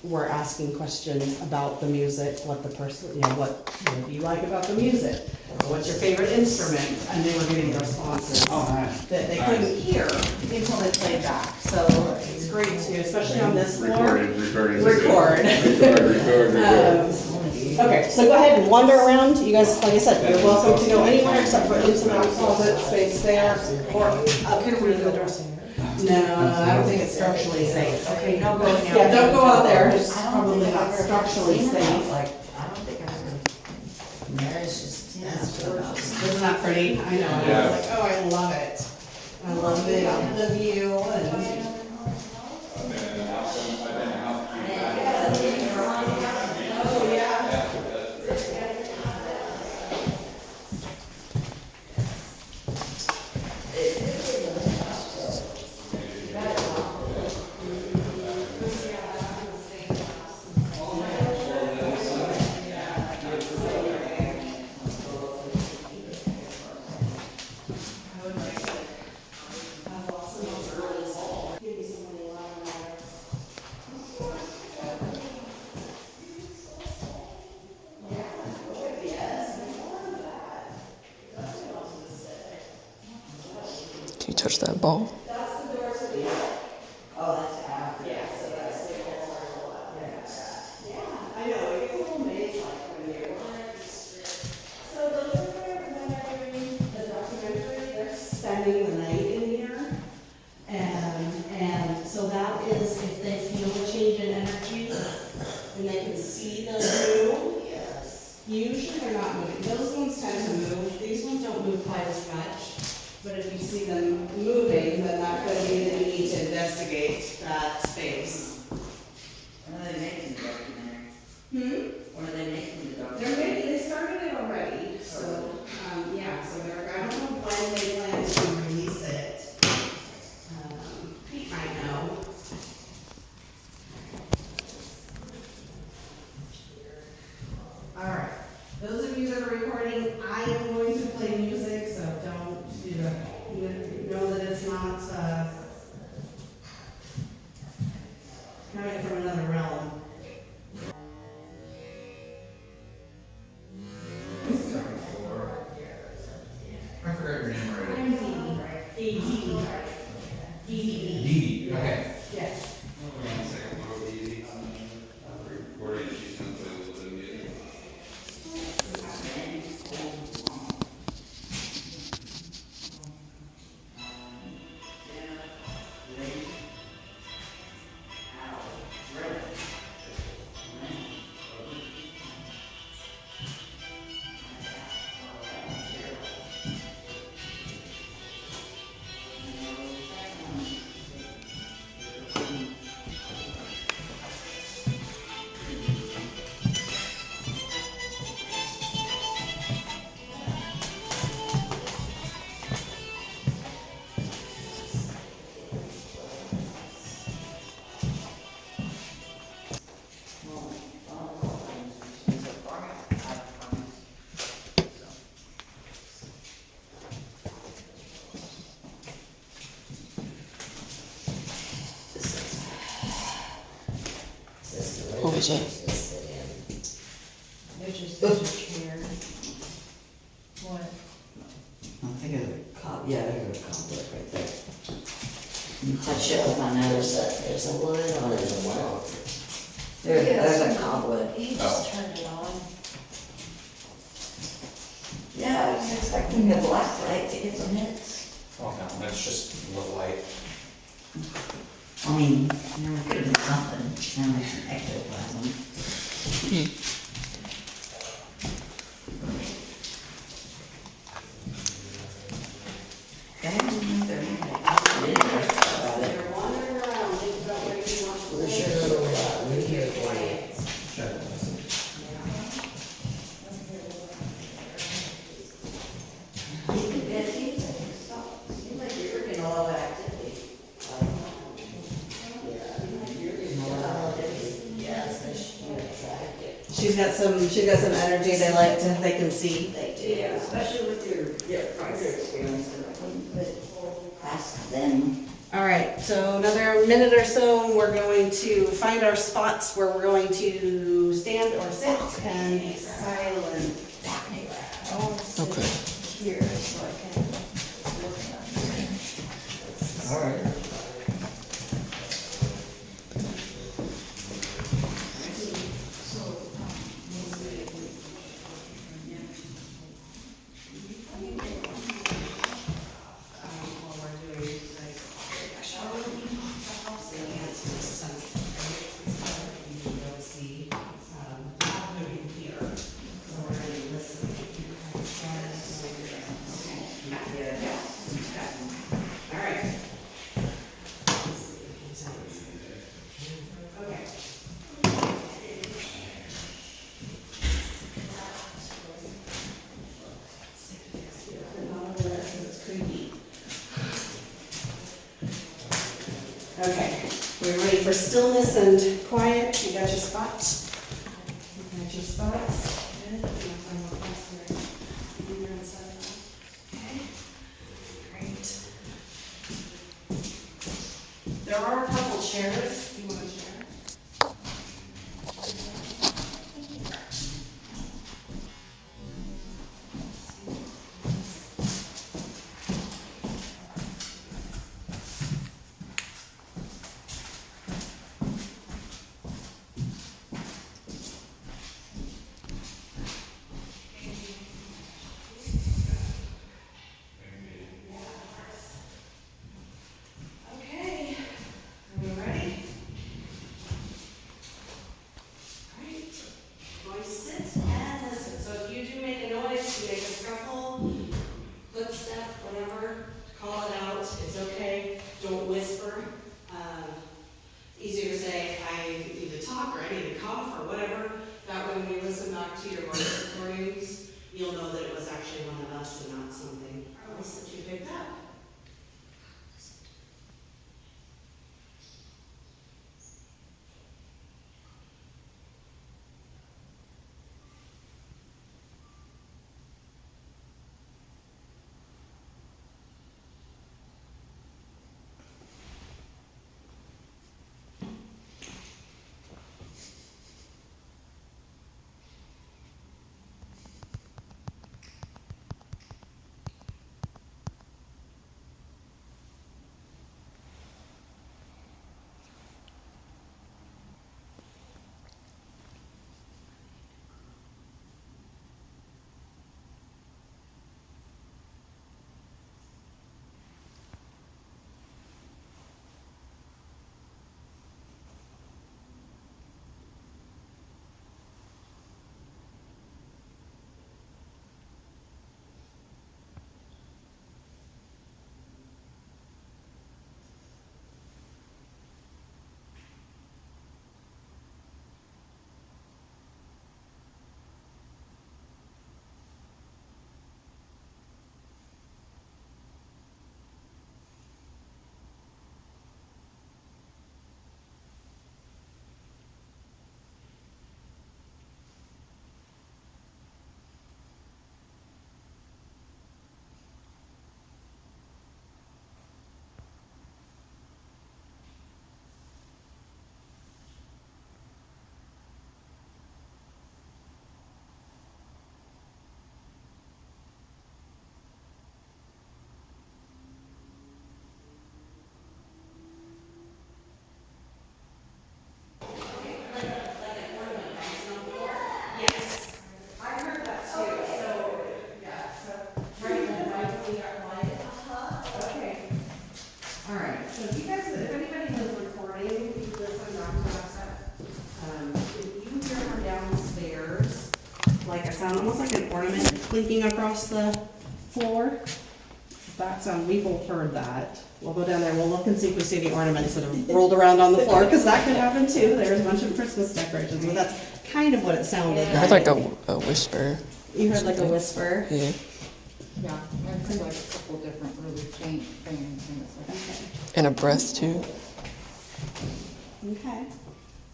Speaker 7: were asking questions about the music, what the person, what do you like about the music? What's your favorite instrument? And they were getting responses that they couldn't hear until they played back. So it's great too, especially on this floor. Record. Okay, so go ahead and wander around. You guys, like I said, you're welcome to go anywhere except for into that closet space there or up in the dressing room. No, I don't think it's structurally safe.
Speaker 8: Okay, no going out.
Speaker 7: Yeah, don't go out there. It's probably not structurally safe.
Speaker 5: like, I don't think I've ever, Mary's just, that's gorgeous.
Speaker 7: Isn't that pretty? I know. I was like, oh, I love it. I love the view and. Oh, yeah.
Speaker 2: Can you touch that ball?
Speaker 7: I know, it gets a little maze-like when you're. So those are when they're doing the documentary, they're spending the night in here. And so that is if they feel a change in energy and they can see the room.
Speaker 5: Yes.
Speaker 7: Usually they're not moving. Those ones tend to move. These ones don't move quite as much. But if you see them moving, then that could be that you need to investigate that space.
Speaker 9: When are they making the documentary?
Speaker 7: Hmm?
Speaker 9: When are they making the
Speaker 7: They're
Speaker 9: documentary?
Speaker 7: ready, they started it already, so, yeah, so they're, I don't know when they plan to release it. Pete might know. Alright, those of you that are recording, I am going to play music, so don't, know that it's not, coming from another realm.
Speaker 3: I forgot your name already.
Speaker 7: I'm Dee Dee. Dee Dee.
Speaker 3: Dee Dee, okay.
Speaker 2: was that?
Speaker 5: Just sit in.
Speaker 4: There's just a chair. What?
Speaker 9: I'm thinking of a yeah, there's a cobweb right there. You touch it with my nose.
Speaker 5: There's a line on it as well.
Speaker 9: There's a cobweb.
Speaker 4: He just turned it on.
Speaker 9: Yeah, I was expecting the black light to get some hits.
Speaker 3: Oh, no, that's just a little light.
Speaker 9: I mean, there could have been something, and there's some ectoplasm.
Speaker 7: They're wandering around, think about where you want to
Speaker 5: Where's
Speaker 7: live.
Speaker 5: your little, room here, Dwayne?
Speaker 9: Seems like you're getting a lot of activity.
Speaker 7: She's got some energy they can see.
Speaker 9: Yeah, especially with your prior experience, I wouldn't put it past them.
Speaker 7: All right, so another minute or so, and we're going to find our spots where we're going to stand or sit and be silent.
Speaker 4: I want to sit
Speaker 2: Okay.
Speaker 4: here so I can look at it.
Speaker 5: All right.
Speaker 7: Okay, we're ready for stillness and quiet. You got your spots? You got your spots? Good. Okay, great. There are a couple chairs. Do you want a chair? Okay, are we ready? Alright, going to sit and listen. So if you do make a noise, you make a scuffle, footstep, whatever, call it out, it's okay. Don't whisper. Easier to say, I need to talk or I need to cough or whatever. That way when we listen back to your voice recordings, you'll know that it was actually one of us and not something else that you picked up. so if you guys, if anybody was recording this on if you hear from downstairs, like a sound, almost like an ornament clinking across the floor, that sound, we both heard that. We'll go down there, we'll look and see if we see any ornaments that have rolled around on the floor, because that could happen too. There's a bunch of Christmas decorations, but that's kind of what it sounded
Speaker 2: I heard like
Speaker 7: like.
Speaker 2: a whisper.
Speaker 7: You heard like a whisper?
Speaker 2: Yeah.
Speaker 10: Yeah, I've heard like a couple different really faint things and it's like,
Speaker 2: And a breath too.
Speaker 7: Okay.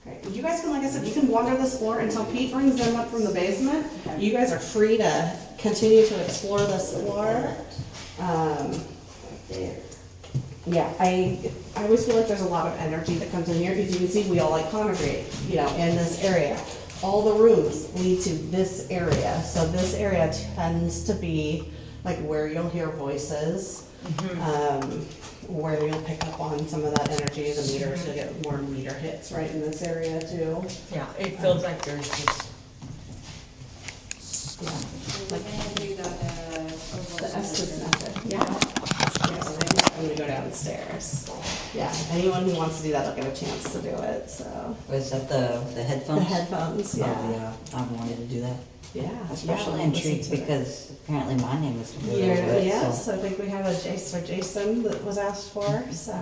Speaker 7: Great. You guys can, like I said, you can wander this floor until Pete brings them up from the basement. You guys are free to continue to explore this floor.
Speaker 5: There.
Speaker 7: Yeah, I always feel like there's a lot of energy that comes in here, because you can see we all like congregate, you know, in this area. All the rooms lead to this area, so this area tends to be like where you'll hear voices, where you'll pick up on some of that energy, the meters, you'll get more meter hits right in this area too.
Speaker 9: Yeah, it feels like there's just,
Speaker 4: We're gonna do that,
Speaker 7: The Estes method, yeah. Yes, I'm gonna go downstairs. Yeah, anyone who wants to do that will get a chance to do it, so.
Speaker 9: was that the headphones?
Speaker 7: The headphones,
Speaker 9: Oh,
Speaker 7: yeah.
Speaker 9: yeah, I've wanted to do that.
Speaker 7: Yeah.
Speaker 9: Especially
Speaker 7: yeah, listen
Speaker 9: intrigued
Speaker 7: to it.
Speaker 9: because apparently my name is.
Speaker 7: Yeah, yes, I think we have a Jason that was asked for, so.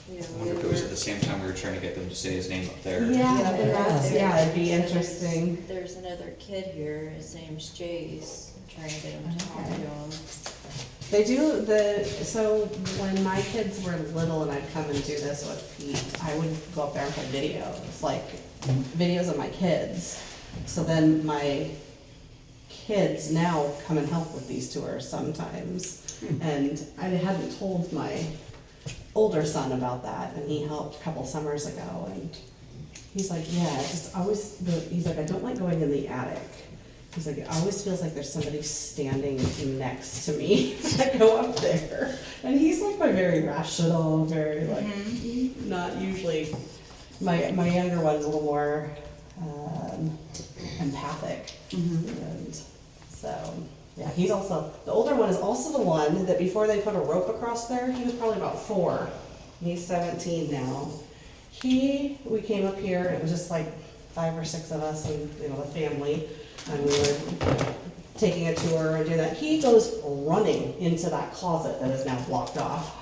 Speaker 3: I wonder if it was at the same time we were trying to get them to say his name up there.
Speaker 7: Yeah, and that's,
Speaker 4: There-
Speaker 7: yeah, it'd be
Speaker 4: there's-
Speaker 7: interesting.
Speaker 4: There's another kid here, his name's Jace, I'm trying to get him to talk to him.
Speaker 7: They do so when my kids were little and I'd come and do this with Pete, I would go up there and play videos, like videos of my kids. So then my kids now come and help with these tours sometimes. And I hadn't told my older son about that, and he helped a couple summers ago, and he's like, yeah, he's like, I don't like going in the attic. He's like, it always feels like there's somebody standing next to me when I go up there. And he's like my very rational, very like, not usually, my younger one's a little more empathic. And so, yeah, he's also, the older one is also the one that before they put a rope across there, he was probably about 4. He's 17 now. We came up here, it was just like 5 or 6 of us and, you know, the family, and we were taking a tour and doing that. He goes running into that closet that is now blocked off.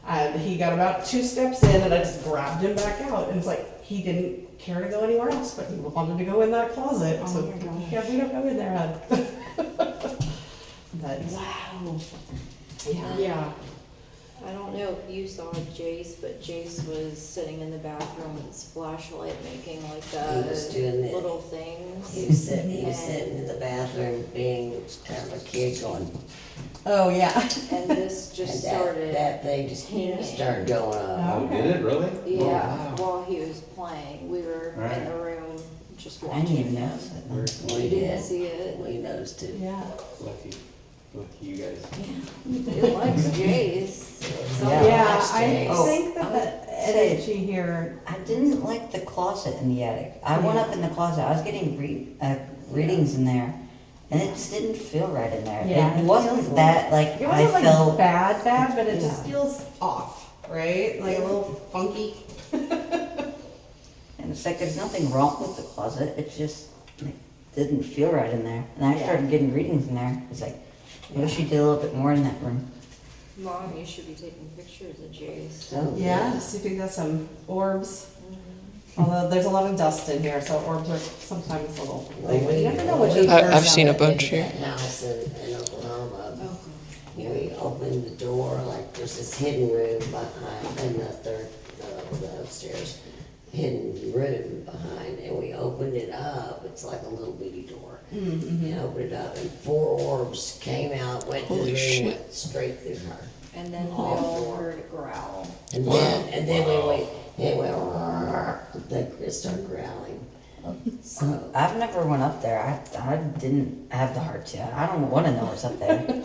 Speaker 7: And he got about 2 steps in and I just grabbed him back out. And it's like, he didn't care to go anywhere else, but he wanted to go in that closet. So, yeah, we don't go in there, hon. But,
Speaker 4: Wow.
Speaker 7: yeah.
Speaker 4: I don't know if you saw Jace, but Jace was sitting in the bathroom with his flashlight making like
Speaker 5: He was doing that.
Speaker 4: little things.
Speaker 5: He was sitting in the bathroom being kind of a kid going,
Speaker 7: Oh, yeah.
Speaker 4: And this just
Speaker 5: and
Speaker 4: started.
Speaker 5: that thing just started going up.
Speaker 1: Oh, did it really?
Speaker 4: Yeah, while he was playing, we were in
Speaker 1: Right.
Speaker 4: the room just
Speaker 9: I
Speaker 4: watching
Speaker 9: didn't even
Speaker 4: him.
Speaker 9: notice it.
Speaker 5: We
Speaker 4: We didn't
Speaker 5: did,
Speaker 4: see it.
Speaker 5: we noticed it.
Speaker 7: Yeah.
Speaker 1: Lucky you guys.
Speaker 4: It likes Jace.
Speaker 9: Yeah.
Speaker 7: Yeah,
Speaker 5: Nice
Speaker 7: I
Speaker 5: days.
Speaker 7: think that
Speaker 9: Oh,
Speaker 7: the
Speaker 9: say-
Speaker 7: energy here,
Speaker 9: I didn't like the closet in the attic. I went up in the closet, I was getting readings in there, and it just didn't feel right in there.
Speaker 7: Yeah,
Speaker 9: It
Speaker 7: it
Speaker 9: wasn't
Speaker 7: feels
Speaker 9: that, like,
Speaker 7: it
Speaker 9: I
Speaker 7: wasn't like
Speaker 9: felt,
Speaker 7: bad, but it just
Speaker 9: Yeah.
Speaker 7: feels off, right? Like a little funky.
Speaker 9: and it's like, there's nothing wrong with the closet, it just, like, didn't feel right in there. And I
Speaker 7: Yeah.
Speaker 9: started getting readings in there, it's like, I wish you did a little bit more in that room.
Speaker 4: Mom, you should be taking pictures of Jace.
Speaker 5: So,
Speaker 7: Yeah, see if you got some orbs. Although there's a lot of dust in here, so orbs are sometimes a little, like, you never know what you
Speaker 2: I've seen a bunch here.
Speaker 5: That house in Oklahoma, we opened the door, like there's this hidden room behind, in the third, the upstairs, hidden room behind, and we opened it up, it's like a little bitty door. And opened it up, and 4 orbs came out, went to the
Speaker 2: Holy
Speaker 5: room,
Speaker 2: shit.
Speaker 5: went straight through her.
Speaker 4: And then we all heard a growl.
Speaker 5: And then we went, they started growling. So,
Speaker 9: I've never went up there, I didn't have the heart to, I don't wanna know what's up there.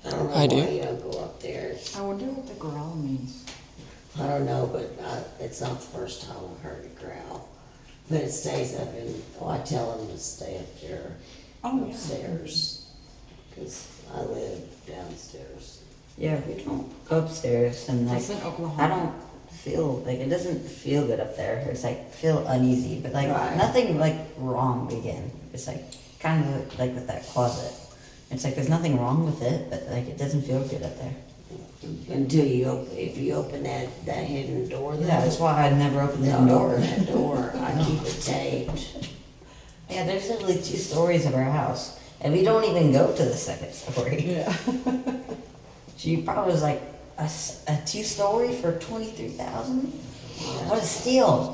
Speaker 5: I don't know
Speaker 2: I do.
Speaker 5: why you don't go up there.
Speaker 10: I wonder what the growl means.
Speaker 5: I don't know, but it's not the first time I've heard it growl. But it stays up in, I tell them to stay up there,
Speaker 10: Oh, yeah.
Speaker 5: upstairs, because I live downstairs.
Speaker 9: Yeah, we don't go upstairs and like,
Speaker 10: It's in Oklahoma.
Speaker 9: I don't feel, like, it doesn't feel good up there. It's like, feel uneasy, but like,
Speaker 5: Right.
Speaker 9: nothing like wrong again. It's like, kind of like with that closet. It's like, there's nothing wrong with it, but like, it doesn't feel good up there.
Speaker 5: Until if you open that hidden door though.
Speaker 9: Yeah, that's why I'd never open that
Speaker 5: Don't
Speaker 9: door.
Speaker 5: open that door, I keep it taped.
Speaker 9: Yeah, there's literally 2 stories of our house, and we don't even go to the second story.
Speaker 7: Yeah.
Speaker 9: She probably was like, a 2-story for 23,000? What a steal.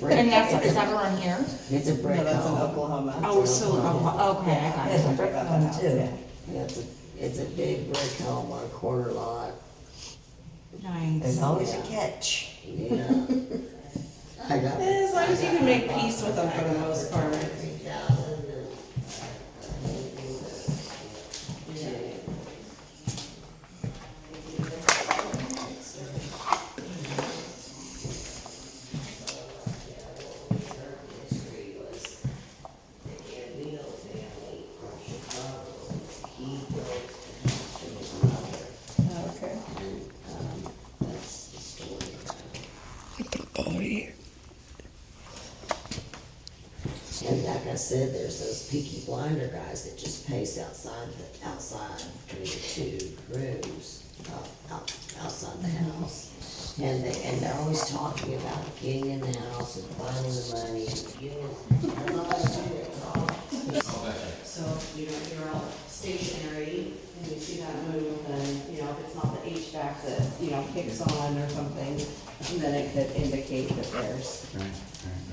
Speaker 10: And is that around here?
Speaker 5: It's a brick
Speaker 7: No, that's in
Speaker 5: home.
Speaker 7: Oklahoma.
Speaker 10: Oh, so, okay, I got
Speaker 9: Yeah,
Speaker 10: it.
Speaker 9: it's a brick home too.
Speaker 5: Yeah, it's a big brick home on a corner lot,
Speaker 10: Nice.
Speaker 9: There's always a catch.
Speaker 5: yeah. I got.
Speaker 7: As long as you can make peace with them for the most part. Okay.
Speaker 5: That's the story.
Speaker 2: Put a body.
Speaker 5: And like I said, there's those Peaky Blinder guys that just pace outside between the 2 rooms, outside the house. And they're always talking about getting in the house and finding the money and getting, that's all they do.
Speaker 7: So, you know, if you're all stationary and you see that move, then, you know, if it's not the HVAC that, you know, kicks on or something, then it could indicate that there's,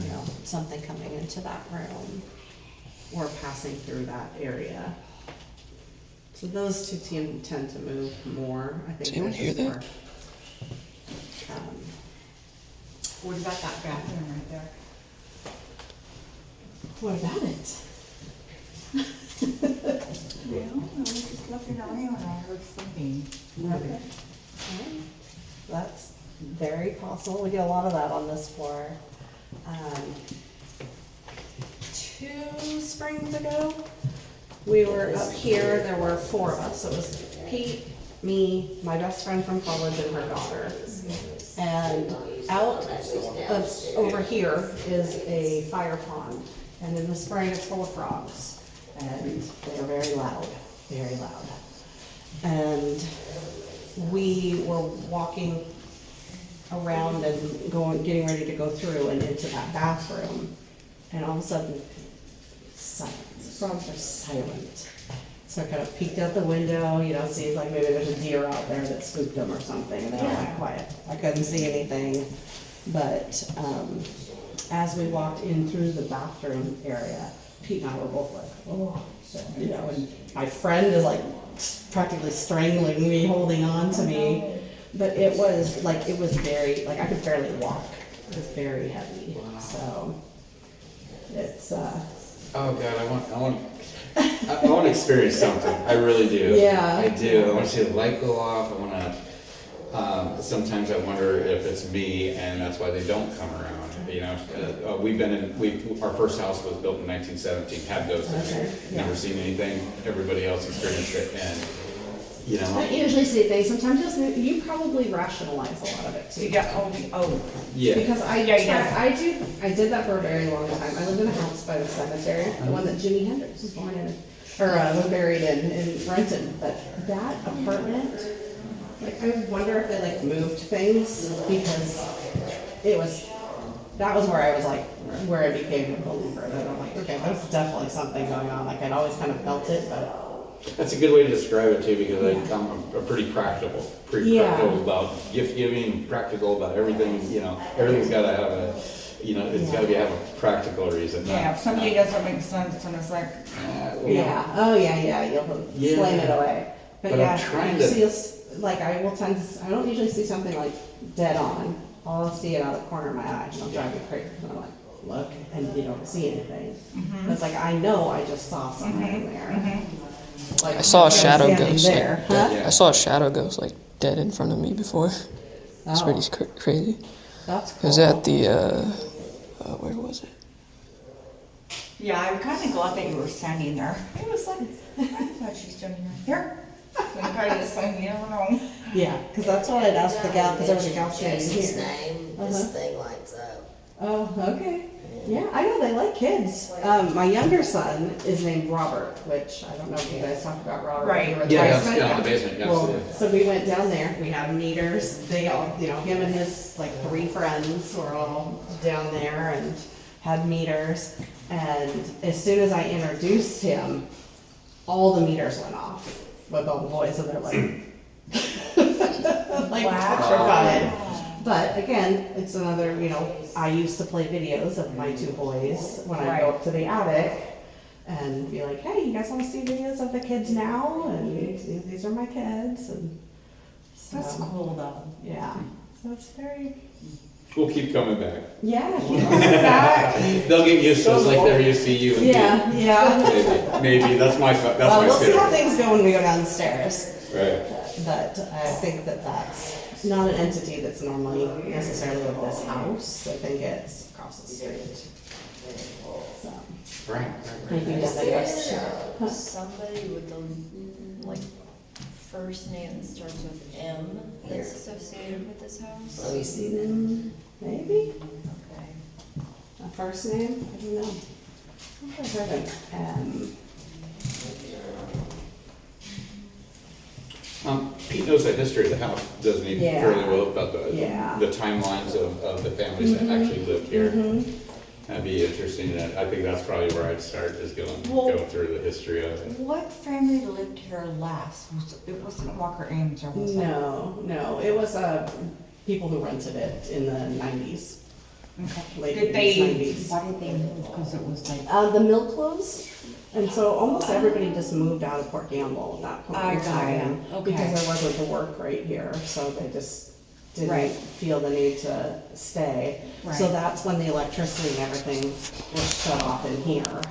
Speaker 7: you know, something coming into that room or passing through that area. So those 2 tend to move more, I think.
Speaker 2: Does anyone hear that?
Speaker 7: more,
Speaker 10: What about that bathroom right there?
Speaker 7: What about it?
Speaker 10: Yeah, I was just looking around and I heard something.
Speaker 7: Okay. That's very possible. We get a lot of that on this floor. 2 springs ago, we were up here, there were 4 of us. It was Pete, me, my best friend from college, and her daughter. And out of, over here is a fire pond, and in the spring it's full of frogs. And they are very loud, very loud. And we were walking around and getting ready to go through and into that bathroom, and all of a sudden, silence. Frogs are silent. So I kind of peeked out the window, you know, see like maybe there's a deer out there that spooked them or something, and they were like quiet. I couldn't see anything, but as we walked in through the bathroom area, Pete and I were both like, oh, you know, and my friend is like practically strangling me, holding on to me. But it was very, like I could barely walk. It was very heavy, so it's,
Speaker 3: Oh God, I want to experience something. I really do.
Speaker 7: Yeah.
Speaker 3: I do. I want to see the light go off. I want to. Sometimes I wonder if it's me, and that's why they don't come around. You know, we've been in. Our first house was built in 1917. Had ghosts in it.
Speaker 7: Okay, yeah.
Speaker 3: Never seen anything. Everybody else experienced it, and you
Speaker 7: I
Speaker 3: know.
Speaker 7: usually see things, sometimes you probably rationalize a lot of it too.
Speaker 3: Yeah.
Speaker 7: Because I
Speaker 10: Yeah.
Speaker 7: did that for a very long time. I lived in a house by the cemetery, the one that Jimi Hendrix was born in, or was buried in Renton. But that apartment, like I wonder if they like moved things because that was where I was like, where I became a believer. That I'm like, okay, there's definitely something going on. Like I'd always kind of felt it, but.
Speaker 3: That's a good way to describe it too, because I'm a pretty practical about gift giving, practical about everything. You know, everything's got to have a, you know, it's got to have a practical reason.
Speaker 10: Yeah, if something doesn't make sense, and it's like,
Speaker 7: Yeah, oh yeah, you'll explain it away. But
Speaker 3: But
Speaker 7: yeah,
Speaker 3: I'm trying
Speaker 7: you
Speaker 3: to-
Speaker 7: see us, like I will tend to, I don't usually see something like dead on. I'll see it out of the corner of my eye, and I'll drive me crazy, and I'm like, look, and you don't see anything. It's like, I know I just saw something there. Like,
Speaker 2: I saw a shadow
Speaker 7: standing
Speaker 2: ghost.
Speaker 7: there, huh?
Speaker 3: Yeah.
Speaker 2: I saw a shadow ghost like dead in front of me before. It's
Speaker 7: Oh.
Speaker 2: pretty crazy.
Speaker 7: That's
Speaker 2: It
Speaker 7: cool.
Speaker 2: was at the where was it?
Speaker 10: yeah, I'm kind of glad that you were standing there. It was like, I thought she's standing right there. Sometimes you never know.
Speaker 7: Yeah, because that's what I'd asked the gal, because there was a gal standing
Speaker 5: Jason's
Speaker 7: here.
Speaker 5: name,
Speaker 7: Uh-huh.
Speaker 5: this thing lights up.
Speaker 7: Oh, okay. Yeah, I know, they like kids. My younger son is named Robert, which I don't know if you guys talked about Robert.
Speaker 10: Right.
Speaker 7: You were in the
Speaker 3: Yeah, that's
Speaker 7: basement.
Speaker 3: down in the basement, yes.
Speaker 7: Well, so we went down there, we had meters, they all, you know, him and his like 3 friends were all down there and had meters. And as soon as I introduced him, all the meters went off with all the boys, and they're like, like petrified. But again, it's another, you know, I used to play videos of my 2 boys when I go up to the attic and be like, hey, you guys wanna see videos of the kids now? And these are my kids, and so.
Speaker 10: That's cool though.
Speaker 7: Yeah, so it's very,
Speaker 3: We'll keep coming back.
Speaker 7: yeah, keep coming back.
Speaker 3: They'll get used to us like they're used to you. And
Speaker 7: Yeah, yeah.
Speaker 3: Maybe, that's my
Speaker 7: Well, we'll see how
Speaker 3: theory.
Speaker 7: things go when we go downstairs.
Speaker 3: Right.
Speaker 7: But I think that that's not an entity that's normally necessarily of this house. I think it's across the street. So,
Speaker 3: Right.
Speaker 7: I think
Speaker 4: Is
Speaker 7: that goes.
Speaker 4: there somebody with the, like, first name that starts with M that's associated with this house?
Speaker 5: Let me see that.
Speaker 7: Maybe
Speaker 4: Okay.
Speaker 7: a first name. I don't know. I think I've heard of
Speaker 3: Pete knows the history of the house, doesn't he?
Speaker 7: Yeah.
Speaker 3: Fairly well about
Speaker 7: Yeah.
Speaker 3: the timelines of the families that actually lived here.
Speaker 7: Mhm.
Speaker 3: That'd be interesting, and I think that's probably where I'd start, is go through the history of it.
Speaker 10: What family lived here last? It wasn't Walker-Ames, or was it?
Speaker 7: No, it was people who rented it in the 90s.
Speaker 10: Okay.
Speaker 7: Late
Speaker 10: Did they,
Speaker 7: 90s.
Speaker 10: why did they move? Because it was like.
Speaker 7: The mill closed, and so almost everybody just moved out of Port Gamble at that point
Speaker 10: I
Speaker 7: in
Speaker 10: got
Speaker 7: time.
Speaker 10: it. Okay.
Speaker 7: Because there wasn't the work right here, so they just didn't
Speaker 10: Right.
Speaker 7: feel the need to stay. So
Speaker 10: Right.
Speaker 7: that's when the electricity and everything was shut off in here.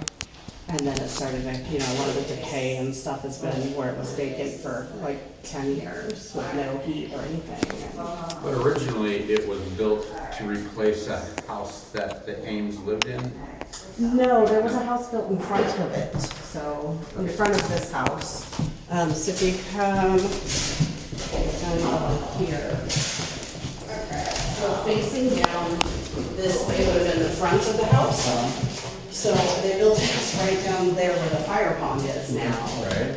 Speaker 7: And then it started to, you know, a lot of the decay and stuff has been where it was vacant for like 10 years with no heat or anything.
Speaker 3: But originally, it was built to replace a house that the Ames lived in.
Speaker 7: No, there was a house built in front of it, so in front of this house. So if you come here. So facing down this way would have been the front of the house. So they built a house right down there where the fire pond is now.
Speaker 3: Right.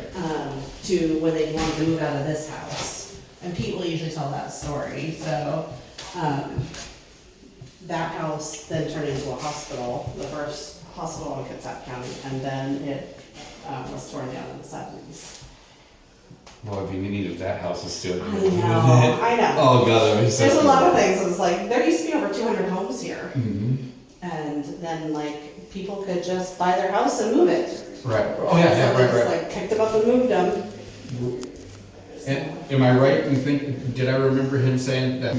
Speaker 7: To where they wanted to move out of this house. And people usually tell that story, so, that house then turned into a hospital, the first hospital in Kitsap County, and then it, was torn down in the 70s.
Speaker 3: Well, it'd be neat if that house is still.
Speaker 7: I know.
Speaker 3: Oh, God, that'd be so.
Speaker 7: There's a lot of things, it's like, there used to be over 200 homes here,
Speaker 3: Mhm.
Speaker 7: and then like, people could just buy their house and move it.
Speaker 3: Right, oh, yeah,
Speaker 7: So they just
Speaker 3: right.
Speaker 7: like picked them up and moved them.
Speaker 3: And am I right in thinking, did I remember him saying that?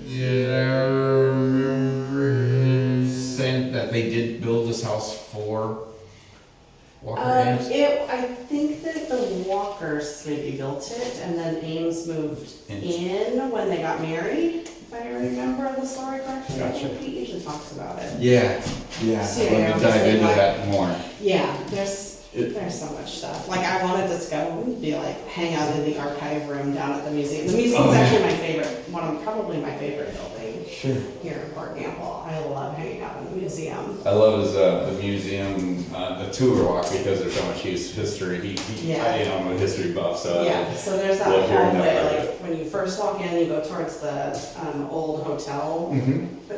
Speaker 3: Did I remember him saying that they did build this house for Walker-Ames?
Speaker 7: I think that the Walkers maybe built it, and then Ames moved in when they got married, if I remember the story correctly. I think Pete usually talks about it.
Speaker 3: Yeah,
Speaker 7: So, yeah,
Speaker 3: let me
Speaker 7: I'm
Speaker 3: dive
Speaker 7: just
Speaker 3: into
Speaker 7: like-
Speaker 3: that more.
Speaker 7: Yeah, there's so much stuff. Like, I wanted to go and be like, hang out in the archive room down at the museum. The museum's actually my favorite, probably my favorite building here in Port Gamble. I love hanging out in the museum.
Speaker 3: I love the museum, the tour walk, because there's so much history. I'm a history buff, so.
Speaker 7: Yeah, so there's that
Speaker 3: love hearing
Speaker 7: hallway,
Speaker 3: that part of
Speaker 7: like, when you first walk in, you go towards the, old hotel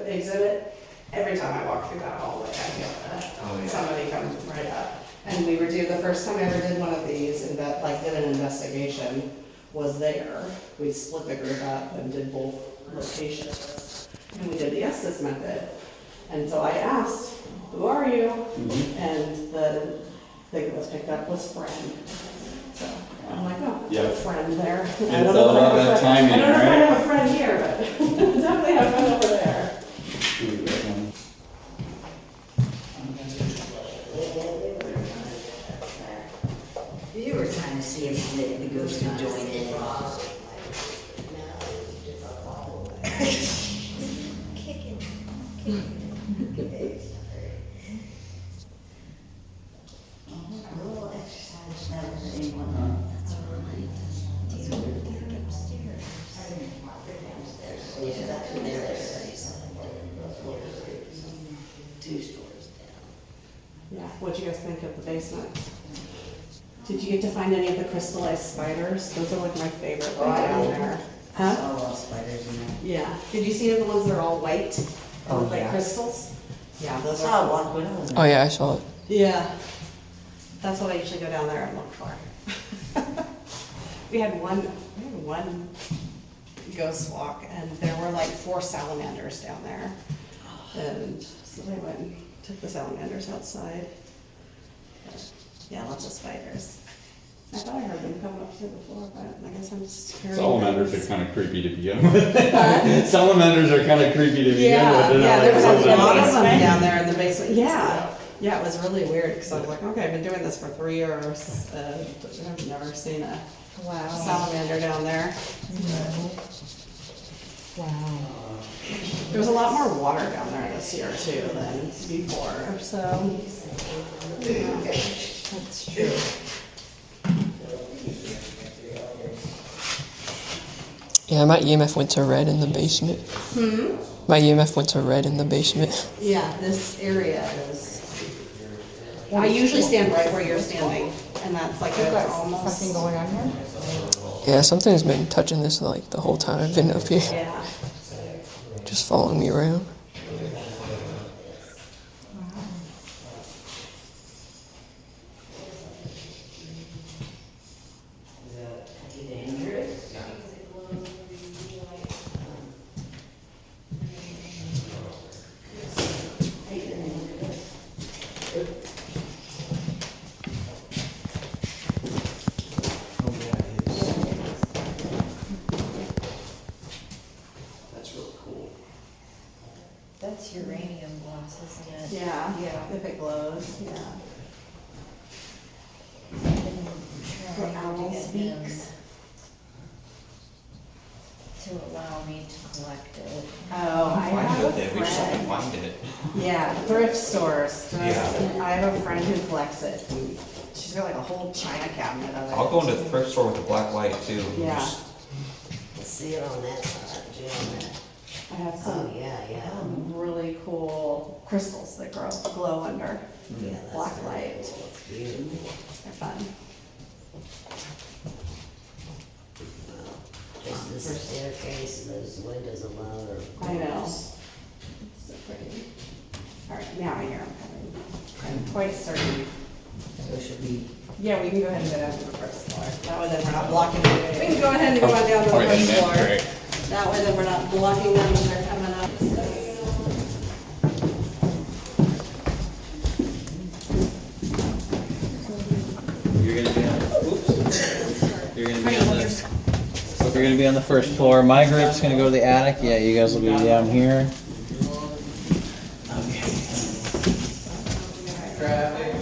Speaker 7: exhibit. Every time I walk through that hallway, I feel somebody come right up. And we were the first time I ever did one of these, did an investigation, was there. We split the group up and did both locations. And we did the Estes method. And so I asked, who are you? And the thing that was picked up was friend. So I'm like, oh,
Speaker 3: Yeah.
Speaker 7: friend there.
Speaker 3: It's all about that timing,
Speaker 7: I don't know if I
Speaker 3: right?
Speaker 7: have a friend here, but definitely have one over there.
Speaker 5: You were trying to see if the ghost would join in.
Speaker 4: Kicking.
Speaker 5: A little exercise never hurt anyone.
Speaker 7: what'd you guys think of the basement? Did you get to find any of the crystallized spiders? Those are like my favorite thing down there.
Speaker 9: I
Speaker 7: Huh?
Speaker 9: saw a lot of spiders in there.
Speaker 7: Yeah. Did you see the ones that are all white?
Speaker 9: Oh,
Speaker 7: Look like
Speaker 9: yeah.
Speaker 7: crystals? Yeah,
Speaker 9: I
Speaker 7: those
Speaker 9: saw
Speaker 7: are.
Speaker 9: one when I was in
Speaker 2: Oh
Speaker 9: there.
Speaker 2: yeah, I saw it.
Speaker 7: Yeah. That's what I usually go down there and look for. We had one ghost walk and there were like 4 salamanders down there. And so they went and took the salamanders outside. But, yeah, lots of spiders. I thought I heard them coming up through the floor, but I guess I'm just hearing
Speaker 3: Salamanders
Speaker 7: things.
Speaker 3: are kind of creepy to begin with. Salamanders are kind of creepy to begin
Speaker 7: Yeah,
Speaker 3: with.
Speaker 7: yeah, there was
Speaker 3: They're
Speaker 7: a lot of
Speaker 3: like-
Speaker 7: them down there in the basement. Yeah, yeah, it was really weird because I was like, okay, I've been doing this for 3 years. I've never seen a salamander down there.
Speaker 10: Wow.
Speaker 7: There was a lot more water down there this year too than before, so. Yeah.
Speaker 10: That's true.
Speaker 2: Yeah, my EMF went to red in the basement. My EMF went to red in the basement.
Speaker 7: Yeah, this area is, I usually stand right where you're standing, and that's like,
Speaker 10: You've got
Speaker 7: it's almost.
Speaker 10: something going on here?
Speaker 2: Yeah, something's been touching this like the whole time I've been up here.
Speaker 7: Yeah.
Speaker 2: Just following me around.
Speaker 1: That's really cool.
Speaker 4: That's uranium glass, isn't it?
Speaker 7: Yeah,
Speaker 4: Yeah.
Speaker 7: if it glows, yeah.
Speaker 4: I've been
Speaker 7: The
Speaker 4: trying to
Speaker 7: owl
Speaker 4: get him
Speaker 7: speaks.
Speaker 4: to allow me to collect it.
Speaker 7: Oh, I have a friend.
Speaker 3: find it.
Speaker 7: Yeah, thrift stores.
Speaker 3: Yeah.
Speaker 7: I have a friend who collects it. And she's got like a whole china cabinet of it.
Speaker 3: I'll go into the thrift store with a black light too.
Speaker 7: Yeah.
Speaker 5: See it on that side, Jim.
Speaker 7: I have
Speaker 5: Oh,
Speaker 7: some
Speaker 5: yeah.
Speaker 7: really cool crystals that glow under
Speaker 5: Yeah, that's
Speaker 7: black light.
Speaker 5: beautiful.
Speaker 7: They're fun.
Speaker 5: Just this staircase and those windows alone are.
Speaker 7: I know. So pretty. All right, now I hear them coming. I'm quite certain.
Speaker 5: So should we?
Speaker 7: Yeah, we can go ahead and go down to the first floor. That way then we're not blocking them. We can go ahead and go on down to the first floor. That way then we're not blocking them when they're coming up.
Speaker 1: You're gonna be on, oops. You're gonna be on the first floor. My group's gonna go to the attic. Yeah, you guys will be down here. Okay. Traffic.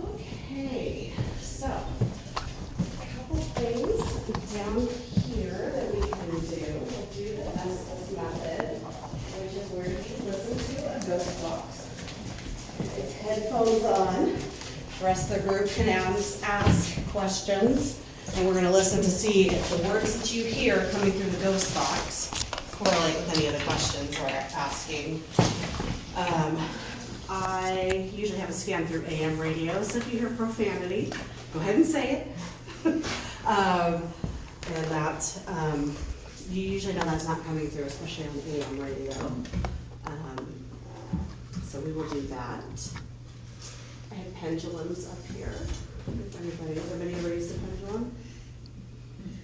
Speaker 7: Okay, so, a couple things down here that we can do. We'll do the Estes method, which is where you listen to a ghost box. It's headphones on. The rest of the group can ask questions, and we're gonna listen to see if the words that you hear coming through the ghost box correlate with any of the questions we're asking. I usually have a scan through AM radio, so if you hear profanity, go ahead and say it. And that, you usually know that's not coming through, especially on AM radio. So we will do that. I have pendulums up here. If anybody, has anybody raised a pendulum?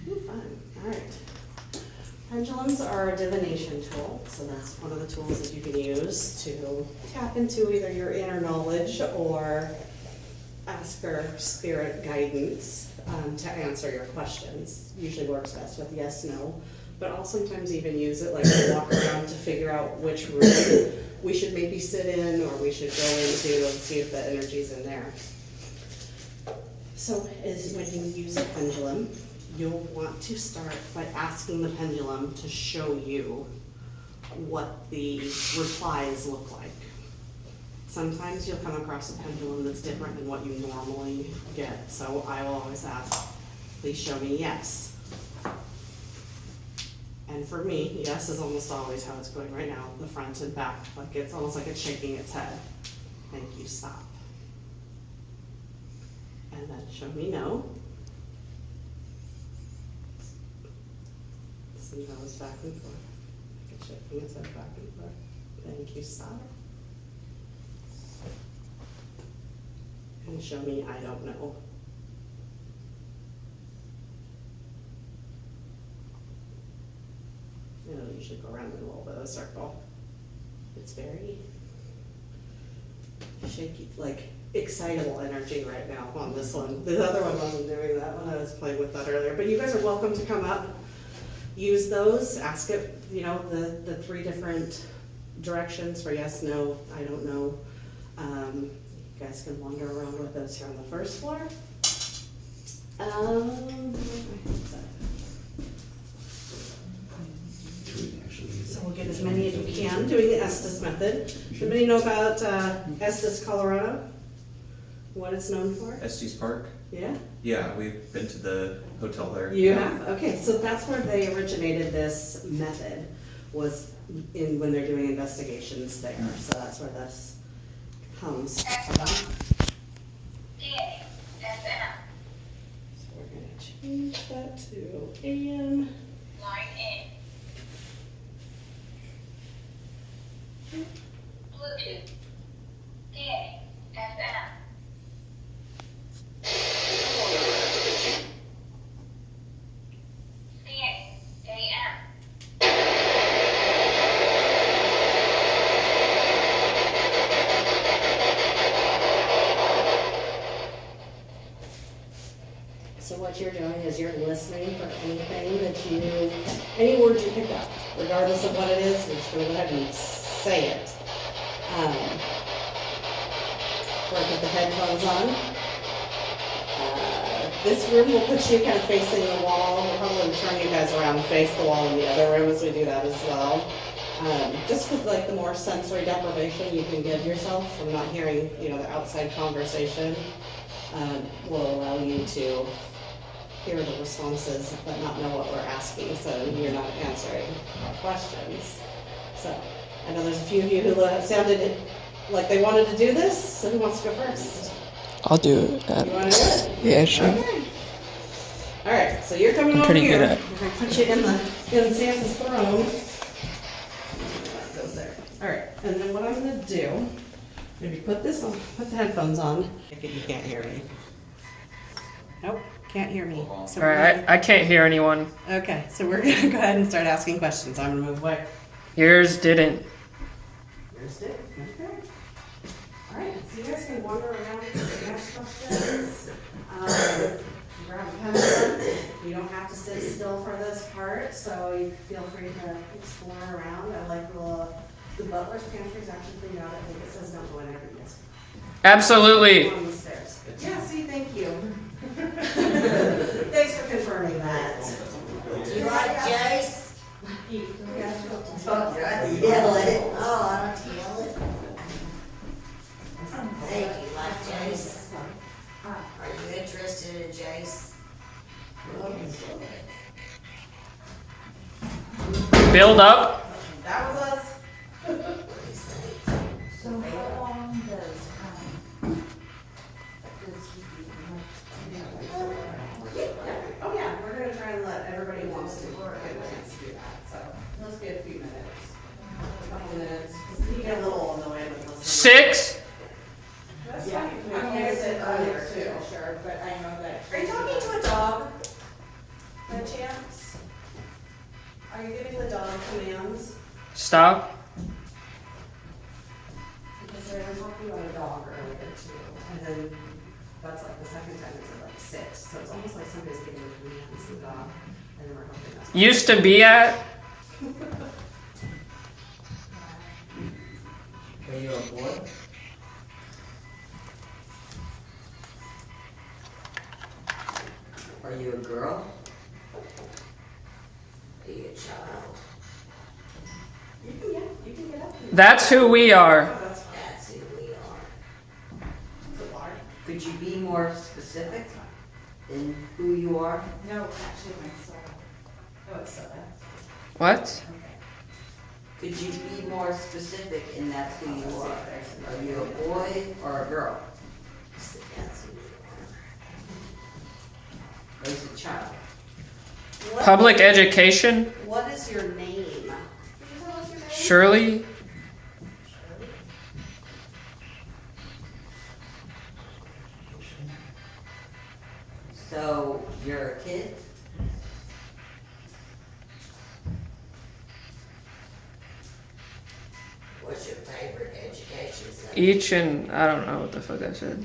Speaker 7: Ooh, fun, all right. Pendulum pendulums are a divination tool, so that's one of the tools that you can use to tap into either your inner knowledge or ask for spirit guidance to answer your questions. Usually works best with yes, no, but I'll sometimes even use it like to walk around to figure out which room we should maybe sit in or we should go into and see if the energy's in there. So is when you use a pendulum, you'll want to start by asking the pendulum to show you what the replies look like. Sometimes you'll come across a pendulum that's different than what you normally get, so I will always ask, please show me yes. And for me, yes is almost always how it's going right now, the front and back, like it's almost like it's shaking its head. Thank you, stop. And then show me no. See how it's back and forth. Like it's shaking its head back and forth. Thank you, stop. And show me I don't know. It'll usually go around in a little bit of a circle. It's very shaky, like excitable energy right now on this one. The other one wasn't doing that when I was playing with that earlier. But you guys are welcome to come up, use those, ask it, you know, the 3 different directions for yes, no, I don't know. You guys can wander around with us here on the first floor. So we'll get as many as you can doing the Estes method. Anybody know about Estes, Colorado? What it's known for?
Speaker 3: Estes Park?
Speaker 7: Yeah?
Speaker 3: Yeah, we've been to the hotel there.
Speaker 7: You have? Okay, so that's where they originated this method, was in when they're doing investigations there. So that's where this comes from. So we're gonna change that to AM.
Speaker 11: Line in. Bluetooth. DA. FM. DA. AM.
Speaker 7: So what you're doing is you're listening for anything that any words you pick up, regardless of what it is, you're just gonna go ahead and say it. Or put the headphones on. This room will put you kind of facing the wall. We'll probably turn you guys around and face the wall in the other room as we do that as well. Just because like the more sensory deprivation you can give yourself from not hearing, you know, the outside conversation, will allow you to hear the responses but not know what we're asking, so you're not answering questions. So I know there's a few of you who sounded like they wanted to do this, so who wants to go first?
Speaker 2: I'll do it.
Speaker 7: You want to do it?
Speaker 2: Yeah, sure.
Speaker 7: Okay. All right, so you're coming
Speaker 2: I'm
Speaker 7: over
Speaker 2: pretty
Speaker 7: here.
Speaker 2: good at it.
Speaker 7: We're going to put you in Santa's throne. That goes there. All right, and then what I'm going to do, maybe put this on, put the headphones on. If you can't hear me. Nope, can't hear me. So
Speaker 2: All right, I can't hear anyone.
Speaker 7: okay, so we're going to go ahead and start asking questions. I'm going to move away.
Speaker 2: Yours didn't.
Speaker 7: Yours did? Okay. All right, so you guys can wander around and ask questions. Grab a pencil. You don't have to sit still for this part, so you feel free to explore around. I like the butler's pantry is actually cleaned out. I think it says don't go in every yes.
Speaker 2: Absolutely.
Speaker 7: On the stairs. Yeah, see, thank you. Thanks for confirming that.
Speaker 5: Do you like Jace?
Speaker 7: Yeah.
Speaker 5: Oh, you have to yell at it. Oh, I don't have to yell it. Hey, do you like Jace? Are you interested in Jace?
Speaker 2: Build up.
Speaker 7: That was us.
Speaker 10: So how long does,
Speaker 7: Oh yeah, we're gonna try and let everybody who wants to work get a chance to do that, so let's get a few minutes. A couple minutes, 'cause you get a little annoyed with listening.
Speaker 2: 6.
Speaker 7: That's fine. I can sit earlier too.
Speaker 10: sure, but I know that.
Speaker 7: Are you talking to a dog? By chance? Are you giving the dog
Speaker 2: Stop.
Speaker 7: Because they were talking about a dog earlier too, and then that's like the second time it's at like 6, so it's almost like somebody's getting a commands the dog, and then we're hoping that's.
Speaker 2: Used to be at.
Speaker 5: Are you a boy? Are you a girl? Are you a child?
Speaker 7: You can get up.
Speaker 2: That's who we are.
Speaker 5: That's who we are. Could you be more specific in who you are?
Speaker 7: No, actually, my soda. Oh, it's soda.
Speaker 2: What?
Speaker 5: Could you be more specific in that's who you are? Are you a boy or a girl? That's who you are. Or is it a child?
Speaker 2: Public education.
Speaker 7: What is your name?
Speaker 2: Shirley.
Speaker 5: So, you're a kid? What's your favorite education subject?
Speaker 2: Each and I don't know what the fuck I said.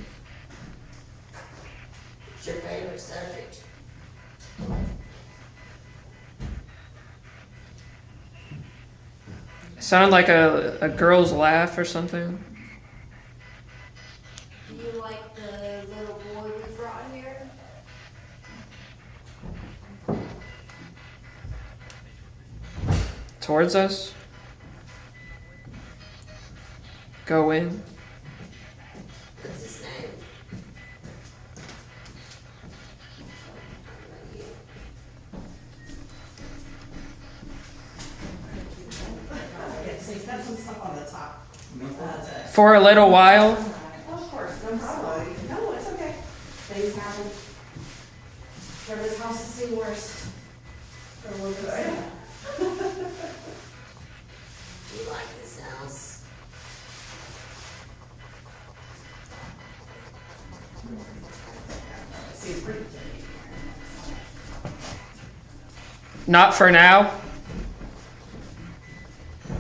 Speaker 5: What's your favorite subject?
Speaker 2: Sounded like a girl's laugh or something.
Speaker 4: Do you like the little boy we brought here?
Speaker 2: Towards us. Go in.
Speaker 5: What's his name?
Speaker 7: Okay, so you've got some stuff on the top.
Speaker 2: For a little while.
Speaker 7: Of course, no problem. No, it's okay. Things happen. Trevor's house has seen worse. For a little bit.
Speaker 5: Do you like this house?
Speaker 7: See, it's pretty dirty.
Speaker 2: Not for now.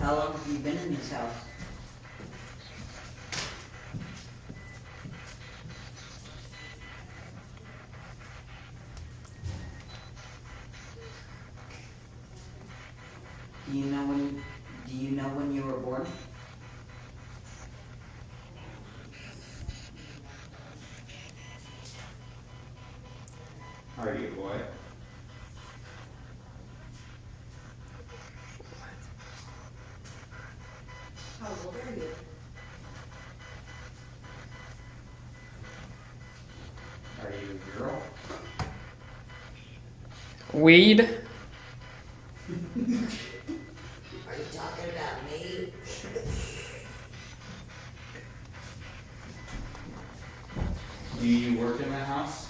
Speaker 5: How long have you been in this house? Do you know when you were born?
Speaker 3: Are you a boy?
Speaker 7: How old are you?
Speaker 3: Are you a girl?
Speaker 2: Weed.
Speaker 5: Are you talking about me?
Speaker 3: Do you work in that house?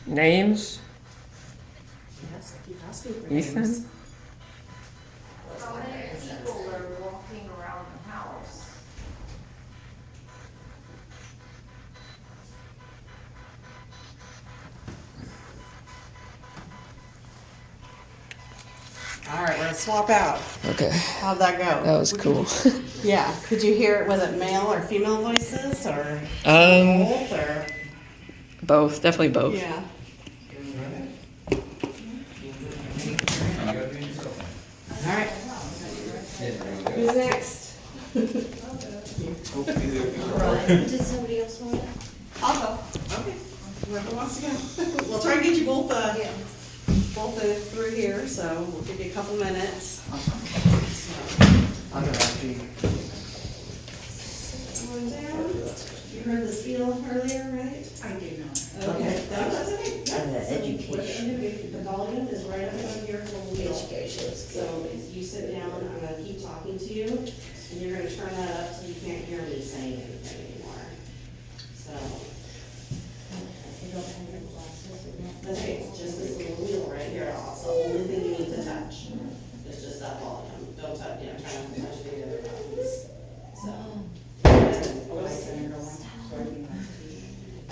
Speaker 2: Names.
Speaker 7: Yes, keep asking for
Speaker 2: Ethan.
Speaker 7: names.
Speaker 4: How many people are walking around the house?
Speaker 7: All right, we're gonna swap out.
Speaker 2: Okay.
Speaker 7: How'd that go?
Speaker 2: That was cool.
Speaker 7: Yeah, could you hear, was it male or female voices, or both, or?
Speaker 2: Both. Definitely both.
Speaker 7: Yeah. All right. Who's next?
Speaker 4: Did somebody else want it?
Speaker 7: I'll go. Okay. Whoever wants to go. We'll try and get you both, through here, so we'll give you a couple minutes.
Speaker 5: I'll go after you.
Speaker 7: One down. You heard the spiel earlier, right?
Speaker 10: I do not.
Speaker 7: Okay, that's okay.
Speaker 5: Education.
Speaker 7: The volume is right up on here for the education. So if you sit down, I'm gonna keep talking to you, and you're gonna turn that up so you can't hear me saying anything anymore. So. That's okay, it's just this little wheel right here, that's the only thing you need to touch. It's just that volume, don't touch, try not to touch any other buttons, so.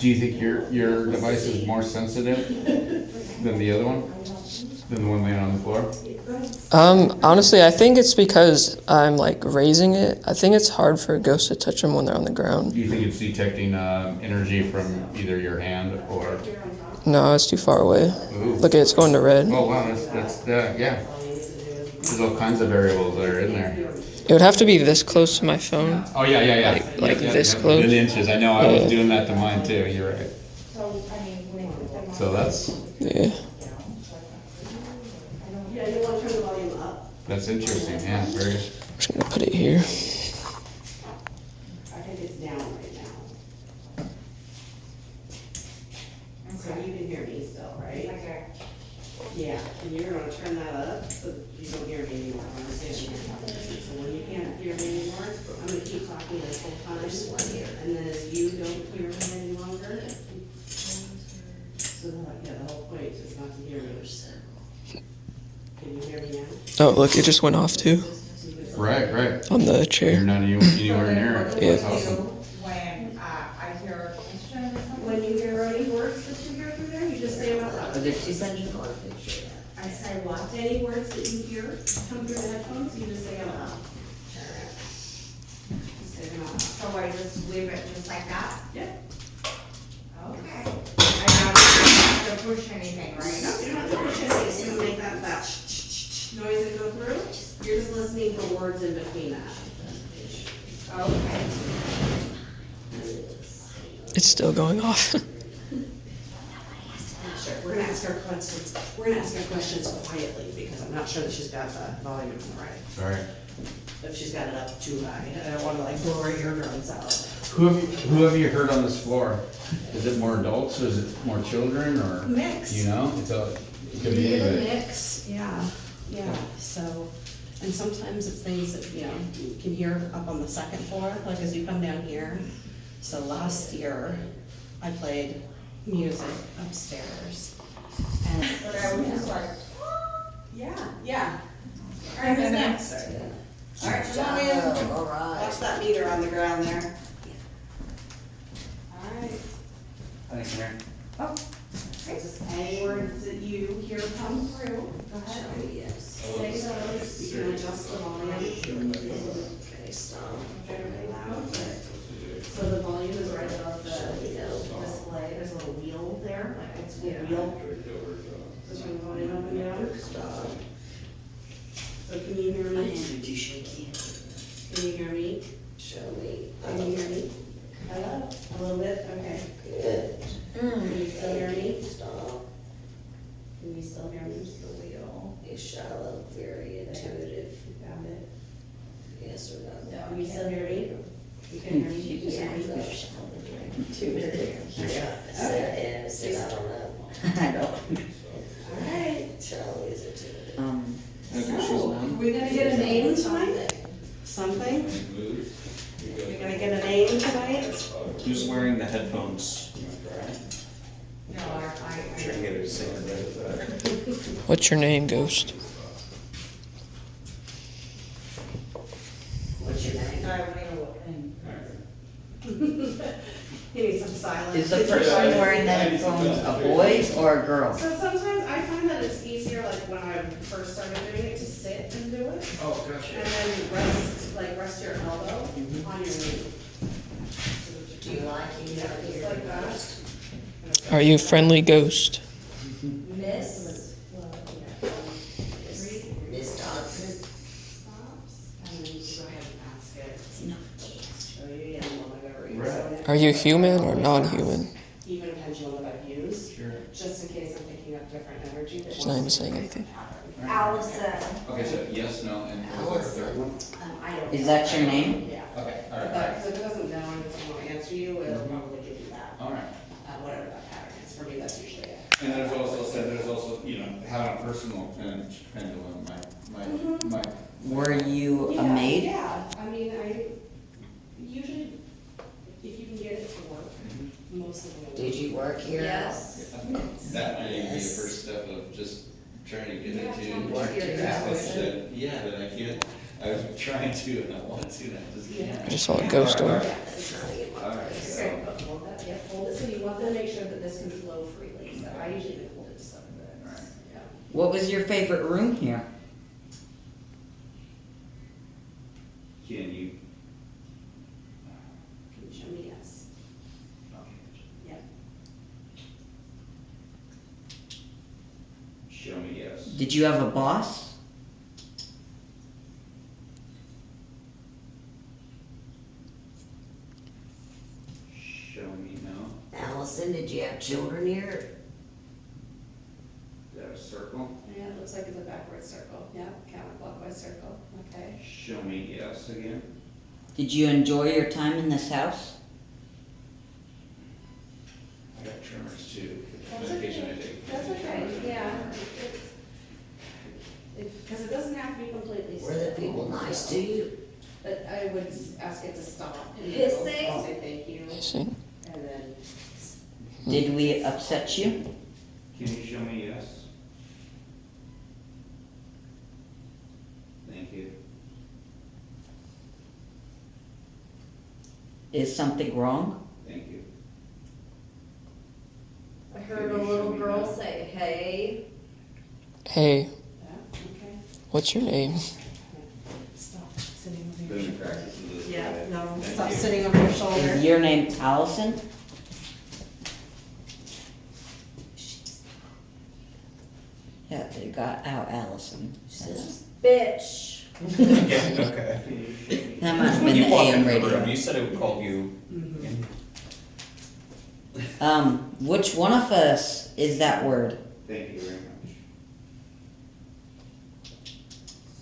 Speaker 3: Do you think your device is more sensitive than the other one? Than the one laying on the floor?
Speaker 2: Honestly, I think it's because I'm like raising it. I think it's hard for a ghost to touch them when they're on the ground.
Speaker 3: Do you think it's detecting energy from either your hand or?
Speaker 2: No, it's too far away.
Speaker 3: Ooh.
Speaker 2: Look, it's going to red.
Speaker 3: Oh wow, that's yeah. There's all kinds of variables that are in there.
Speaker 2: It would have to be this close to my phone.
Speaker 3: Oh yeah.
Speaker 2: Like this close?
Speaker 3: Within inches. I know. I
Speaker 2: Yeah.
Speaker 3: was doing that to mine too. You're right. So that's
Speaker 2: Yeah.
Speaker 7: Yeah, you wanna turn the volume up?
Speaker 3: that's interesting. Yeah, very.
Speaker 2: I'm just gonna put it here.
Speaker 7: I think it's down right now. So you can hear me still, right? Okay. Yeah, and you're gonna turn that up so that you don't hear me anymore. I'm gonna say it again. So when you can't hear me anymore, I'm gonna keep talking this whole time. And then as you don't hear me any longer, so yeah, the whole point is not to hear me. Can you hear me now?
Speaker 2: Oh, look, it just went off too
Speaker 3: Right.
Speaker 2: on the
Speaker 3: You're
Speaker 2: chair.
Speaker 3: not anywhere near it.
Speaker 2: Yeah.
Speaker 3: That's awesome.
Speaker 10: When I hear a question or something,
Speaker 7: When you hear any words that you hear through there, you just say them out loud.
Speaker 5: Are there two cents?
Speaker 7: I say what? Any words that you hear come through the headphones, you just say them out loud. Just say them out loud.
Speaker 10: so I just leave it just like that?
Speaker 7: Yeah.
Speaker 10: Okay. I don't have to push anything, right?
Speaker 7: No, you don't have to push it, it's gonna make that noise that go through. You're just listening for words in between that.
Speaker 10: Okay.
Speaker 2: It's still going off.
Speaker 7: Sure, we're gonna ask our questions, quietly, because I'm not sure that she's got the volume right.
Speaker 3: Sorry.
Speaker 7: If she's got it up too high, I don't wanna like blow her eardrums out.
Speaker 3: Who have you heard on this floor? Is it more adults? Is it more children or?
Speaker 7: Mix.
Speaker 3: You know, it could be
Speaker 7: A
Speaker 3: anybody.
Speaker 7: mix, yeah, so, and sometimes it's things that, you know, you can hear up on the second floor, like as you come down here. So last year, I played music upstairs, and.
Speaker 10: But I was just like,
Speaker 7: Yeah. All right, who's next? All right, come on in.
Speaker 5: All right.
Speaker 7: Watch that meter on the ground there. All right.
Speaker 3: Thanks, Mary.
Speaker 7: So just any words that you hear come through, go ahead.
Speaker 5: Yes.
Speaker 7: Say those, you can adjust the volume.
Speaker 5: Okay, stop.
Speaker 7: Very loud, but, so the volume is right above the display, there's a little wheel there, like it's a wheel. Just turn the volume up and down.
Speaker 5: Stop.
Speaker 7: So can you hear
Speaker 5: My
Speaker 7: me?
Speaker 5: hands are too shaky.
Speaker 7: Can you hear me?
Speaker 5: Show me.
Speaker 7: Can you hear me? Hello? A little bit, okay.
Speaker 5: Good.
Speaker 7: Can you still hear me?
Speaker 5: Stop.
Speaker 7: Can you still hear me?
Speaker 5: The wheel is shallow, very intuitive.
Speaker 7: You found it?
Speaker 5: Yes or no?
Speaker 7: Can you still hear me? You can hear me? You can hear me?
Speaker 5: Yeah, I don't know.
Speaker 9: I don't.
Speaker 7: Alright.
Speaker 5: Shallow is intuitive.
Speaker 7: So, we're gonna get a name tonight? Something? We're gonna get a name tonight?
Speaker 12: Who's wearing the headphones?
Speaker 10: no, I.
Speaker 12: Try to get her to sing it better.
Speaker 2: What's your name, Ghost?
Speaker 7: What's your name?
Speaker 10: I don't know what thing.
Speaker 7: You need some silence.
Speaker 9: Is the person wearing the headphones a boy or a girl?
Speaker 7: So sometimes I find that it's easier, like when I first started doing it, to sit and do it.
Speaker 3: Oh, gotcha.
Speaker 7: And then rest your elbow on your knee.
Speaker 5: Do you like you know,
Speaker 7: Just like that.
Speaker 2: Are you a friendly ghost?
Speaker 7: Miss.
Speaker 5: Miss Dodson?
Speaker 7: Stops, and then you go ahead and ask it. Show you again, whatever you
Speaker 3: Right.
Speaker 2: Are you human or non-human?
Speaker 7: Even pendulum that I've used,
Speaker 3: Sure.
Speaker 7: just in case I'm picking up different energy. that
Speaker 2: She's not even
Speaker 7: wants to
Speaker 2: saying
Speaker 7: be
Speaker 2: anything.
Speaker 10: Allison.
Speaker 3: Okay, so yes, no, and what's the third one?
Speaker 7: I don't.
Speaker 9: Is that your name?
Speaker 7: Yeah.
Speaker 3: Okay, all right.
Speaker 7: But, because if it doesn't know and it doesn't want to answer you, it'll probably give you that,
Speaker 3: All right.
Speaker 7: whatever that pattern is. For me, that's usually it.
Speaker 3: And there's also, you know, having a personal pendulum, my.
Speaker 9: Were you a
Speaker 7: Yeah,
Speaker 9: maid?
Speaker 7: Yeah, I mean, I usually, if you can get it to work, most of them.
Speaker 5: Did you work here?
Speaker 7: Yes.
Speaker 3: That may be a first step of just trying to get it to.
Speaker 5: Work your hours.
Speaker 3: Yeah, that I can't, I've
Speaker 1: trying to, and I want to, and I just can't.
Speaker 2: I just saw a ghost door.
Speaker 1: Alright, so,
Speaker 7: Hold that, yeah, hold it, so you want to make sure that this can flow freely, so I usually hold it to some of it.
Speaker 1: alright.
Speaker 7: Yeah.
Speaker 9: What was your favorite room here?
Speaker 1: Can you,
Speaker 7: Can you show me yes? Yeah.
Speaker 1: show me yes.
Speaker 9: Did you have a boss?
Speaker 1: Show me no.
Speaker 5: Allison, did you have children here?
Speaker 1: Is that a circle?
Speaker 7: Yeah, it looks like it's a backward circle, yeah, counterclockwise circle, okay.
Speaker 1: Show me yes again.
Speaker 9: Did you enjoy your time in this house?
Speaker 1: I got tremors too.
Speaker 7: That's
Speaker 1: Medication I
Speaker 7: okay.
Speaker 1: take.
Speaker 7: That's okay, yeah. Because it doesn't have to be completely still.
Speaker 5: Were the people nice to you?
Speaker 7: But I would ask it to stop. And
Speaker 4: Hissing?
Speaker 7: I'll say thank you,
Speaker 2: Hissing?
Speaker 7: and then,
Speaker 9: Did we upset you?
Speaker 1: Can you show me yes? Thank you.
Speaker 9: Is something wrong?
Speaker 1: Thank you.
Speaker 4: I heard a little girl say, hey.
Speaker 2: Hey,
Speaker 7: yeah, okay.
Speaker 2: what's your name?
Speaker 7: Stop sitting over your
Speaker 1: Been
Speaker 7: shoulder.
Speaker 1: practicing this.
Speaker 7: Yeah, no,
Speaker 1: Thank
Speaker 7: stop
Speaker 1: you.
Speaker 7: sitting over your
Speaker 9: Is
Speaker 7: shoulder.
Speaker 9: your name Allison? Yeah, it got out Allison.
Speaker 4: Bitch.
Speaker 12: Yeah, okay.
Speaker 1: Can you show me?
Speaker 9: That might have
Speaker 12: When
Speaker 9: been
Speaker 12: you
Speaker 9: the
Speaker 12: walked
Speaker 9: AM
Speaker 12: into the
Speaker 9: radio.
Speaker 12: room, you said it would call you.
Speaker 9: Which one of us is that word?
Speaker 1: Thank you very much.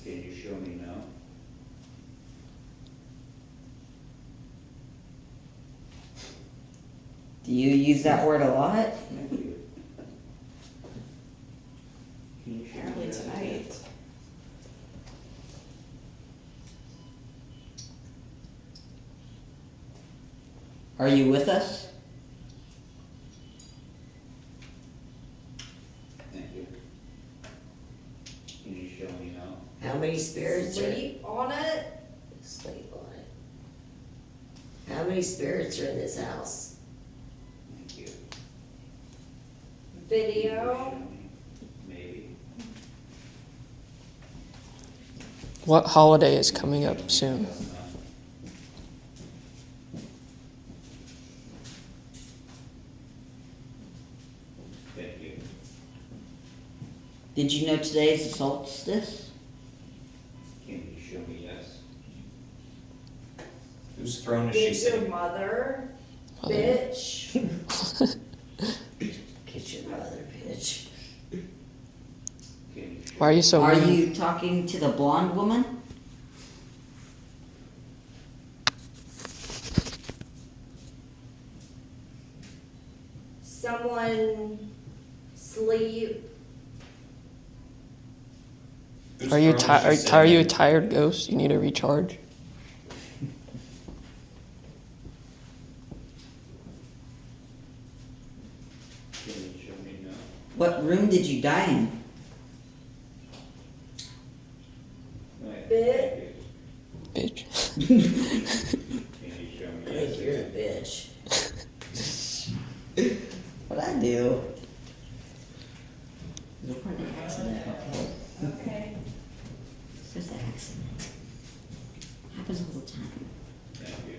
Speaker 1: Can you show me no?
Speaker 9: Do you use that word a lot?
Speaker 1: Thank you. Can you show me
Speaker 7: Apparently
Speaker 1: yes?
Speaker 7: tonight.
Speaker 9: Are you with us?
Speaker 1: Thank you. Can you show me no?
Speaker 5: How many spirits are,
Speaker 4: Sleep on it.
Speaker 5: sleep on it? How many spirits are in this house?
Speaker 1: Thank you.
Speaker 4: Video.
Speaker 1: Maybe.
Speaker 2: What holiday is coming up soon?
Speaker 1: Thank you.
Speaker 9: Did you know today is the solstice?
Speaker 1: Can you show me yes?
Speaker 12: Whose throne is she
Speaker 4: Get your
Speaker 12: sitting?
Speaker 4: mother.
Speaker 2: Mother.
Speaker 4: Bitch.
Speaker 5: Get your mother, bitch.
Speaker 1: Can you show
Speaker 2: Why are you so
Speaker 9: Are
Speaker 2: mean?
Speaker 9: you talking to the blonde woman?
Speaker 4: Someone sleep.
Speaker 12: Whose
Speaker 2: Are you
Speaker 12: throne is she
Speaker 2: are you a
Speaker 12: sitting in?
Speaker 2: tired ghost? You need to recharge.
Speaker 1: Can you show me no?
Speaker 9: What room did you die in?
Speaker 1: Oh, yeah.
Speaker 4: Bit.
Speaker 2: Bitch.
Speaker 1: Can you show me
Speaker 5: I
Speaker 1: yes?
Speaker 5: think you're the bitch.
Speaker 9: What'd I do?
Speaker 5: Look for an accident, okay?
Speaker 4: Okay.
Speaker 9: It's just an accident. Happens all the time.
Speaker 1: Thank you.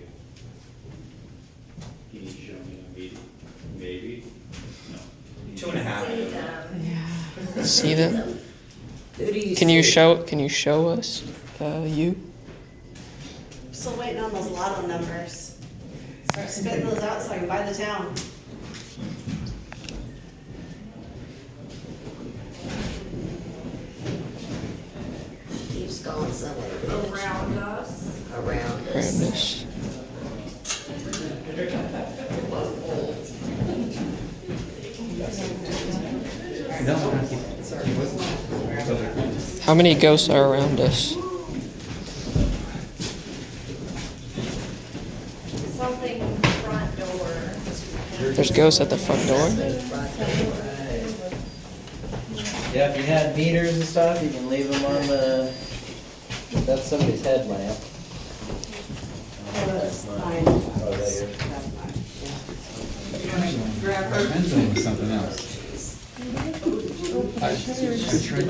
Speaker 1: Can you show me a maybe? Maybe? No.
Speaker 12: 2.5.
Speaker 4: See them.
Speaker 2: See them?
Speaker 5: Who do you
Speaker 2: Can you
Speaker 5: see?
Speaker 2: show us you?
Speaker 7: Still waiting on those lotto numbers. Start spitting those out so I can buy the town.
Speaker 5: Keeps going somewhere.
Speaker 4: Around us.
Speaker 5: Around us.
Speaker 2: Randomness. How many ghosts are around us?
Speaker 4: Something front door.
Speaker 2: There's ghosts at the front door.
Speaker 1: Yeah, if you had meters and stuff, you can leave them on the That's somebody's head lamp.
Speaker 7: That's mine.
Speaker 1: Oh, is that yours?
Speaker 7: That's mine, yeah.
Speaker 10: Grab
Speaker 3: I
Speaker 10: her.
Speaker 3: meant it was something else.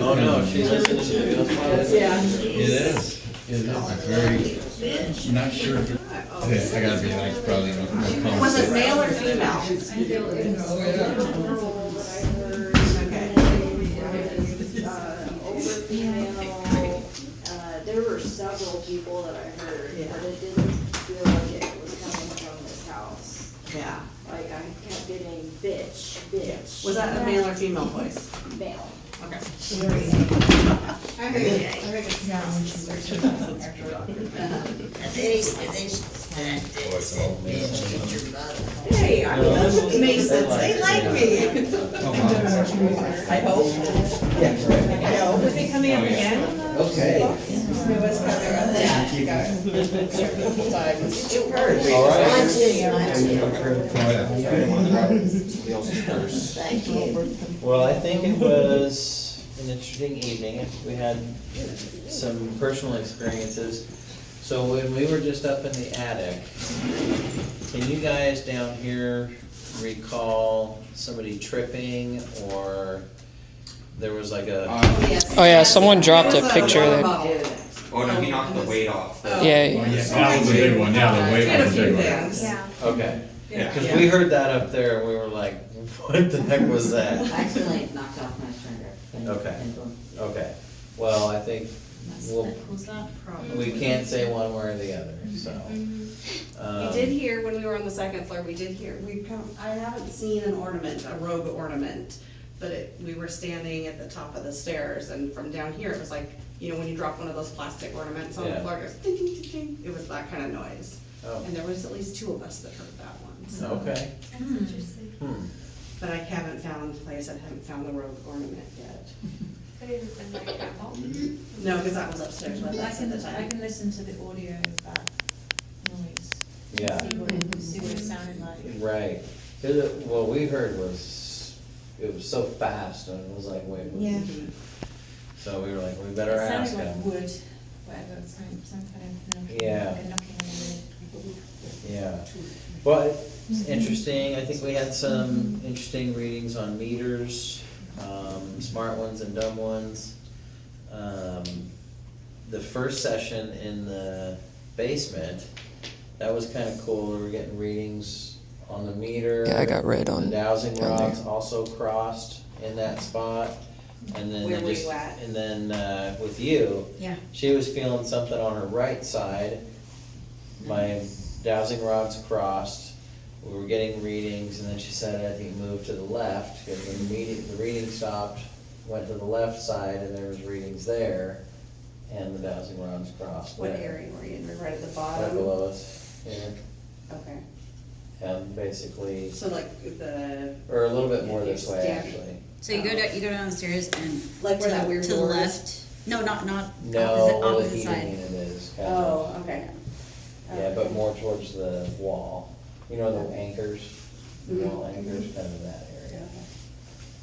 Speaker 1: Oh, no, she's listening to the Beatles podcast.
Speaker 7: Yeah.
Speaker 3: It is. It is. It's very, not sure if it, okay, I gotta be like probably more comfortable.
Speaker 7: Was it male or female?
Speaker 4: Older female, there were several people that I heard, but it didn't feel like it was coming from this house.
Speaker 7: Yeah.
Speaker 4: Like, I kept getting bitch, bitch.
Speaker 7: Was that a male or female voice?
Speaker 4: Male.
Speaker 7: Okay.
Speaker 10: I think it's now.
Speaker 7: Hey, I'm the Masons, they like me. I hope. I hope.
Speaker 10: Was it coming up again?
Speaker 1: Okay.
Speaker 10: It was coming up, yeah, you got it.
Speaker 1: All right.
Speaker 5: Thank you.
Speaker 1: Well, I think it was an interesting evening. We had some personal experiences. So when we were just up in the attic, can you guys down here recall somebody tripping, or there was like a...
Speaker 2: Oh yeah, someone dropped a picture there.
Speaker 12: Oh, no, he knocked the weight off.
Speaker 2: Yeah.
Speaker 3: That was a big one, yeah, the weight
Speaker 7: Did a
Speaker 3: was a
Speaker 7: few
Speaker 3: big one.
Speaker 7: things.
Speaker 4: Yeah.
Speaker 1: Okay.
Speaker 7: Yeah.
Speaker 1: Because we heard that up there, and we were like, what the heck was that?
Speaker 9: I accidentally knocked off my stringer.
Speaker 1: Okay. Okay. Well, I think
Speaker 8: Who's that?
Speaker 1: we can't say one way or the other, so.
Speaker 7: We did hear, when we were on the second floor, I haven't seen an ornament, a rogue ornament, but we were standing at the top of the stairs, and from down here, it was like, you know, when you drop one of those plastic ornaments on the
Speaker 1: Yeah.
Speaker 7: floor, it goes ding, ding, ding, ding. It was that kind of noise.
Speaker 1: Oh.
Speaker 7: And there was at least 2 of us that heard that one, so.
Speaker 1: Okay. Hmm.
Speaker 7: But I haven't found, like I said, haven't found the rogue ornament yet. No, because that was upstairs with us at the
Speaker 8: I
Speaker 7: time.
Speaker 8: can listen to the audio of that noise.
Speaker 1: Yeah.
Speaker 8: See what it sounded like.
Speaker 1: Right. 'Cause what we heard was, it was so fast, and it was like, wait. what-
Speaker 8: Yeah.
Speaker 1: So we were like, we better ask
Speaker 8: It sounded
Speaker 1: him.
Speaker 8: like wood, whatever, some kind of knocking,
Speaker 1: Yeah.
Speaker 8: like a knocking on the wood.
Speaker 1: Yeah. But it's interesting. I think we had some interesting readings on meters, smart ones and dumb ones. The first session in the basement, that was kind of cool. We were getting readings on the meter.
Speaker 2: Yeah, I got red on
Speaker 1: The dowsing
Speaker 2: down
Speaker 1: rods
Speaker 2: there.
Speaker 1: also crossed in that spot. And then
Speaker 7: Where
Speaker 1: they
Speaker 7: were
Speaker 1: just,
Speaker 7: you at?
Speaker 1: and then with you,
Speaker 8: Yeah.
Speaker 1: she was feeling something on her right side. My dowsing rods crossed. We were getting readings, and then she said, I think move to the left. And when the reading stopped, went to the left side, and there was readings there, and the dowsing rods crossed.
Speaker 7: What
Speaker 1: there.
Speaker 7: area were you in, right at the
Speaker 1: Right
Speaker 7: bottom?
Speaker 1: below us, here.
Speaker 7: Okay,
Speaker 1: And basically,
Speaker 7: so like the,
Speaker 1: or a little bit more this way,
Speaker 7: Yeah.
Speaker 1: actually.
Speaker 8: So you go down the stairs and
Speaker 7: like where that weird
Speaker 8: to the
Speaker 7: door is?
Speaker 8: left. No, not
Speaker 1: No,
Speaker 8: opposite,
Speaker 1: where the
Speaker 8: opposite
Speaker 1: heating
Speaker 8: side.
Speaker 1: unit is, kind of.
Speaker 7: Oh, okay.
Speaker 1: Yeah, but more towards the wall. You know, the anchors, the
Speaker 7: Mhm.
Speaker 1: wall anchors, kind of in that area.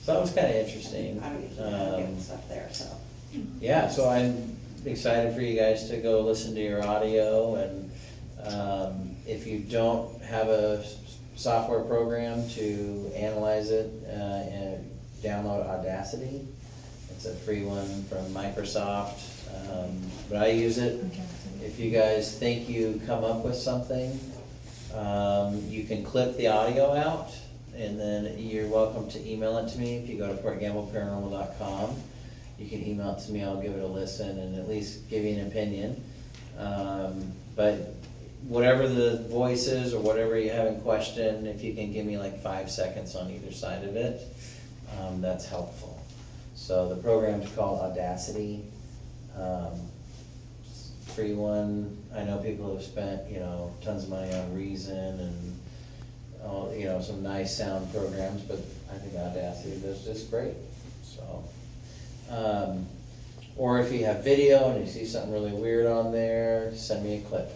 Speaker 1: So that was kind of interesting.
Speaker 7: I don't usually get stuff there, so.
Speaker 1: Yeah, so I'm excited for you guys to go listen to your audio, and if you don't have a software program to analyze it, and download Audacity. It's a free one from Microsoft, but I use it. If you guys think you come up with something, you can clip the audio out, and then you're welcome to email it to me. If you go to portgambleparanormal.com, you can email it to me. I'll give it a listen and at least give you an opinion. But whatever the voice is, or whatever you have in question, if you can give me like 5 seconds on either side of it, that's helpful. So the program's called Audacity. Free one. I know people have spent, tons of money on Reason and all, some nice sound programs, but I think Audacity does just great. So, or if you have video and you see something really weird on there, send me a clip.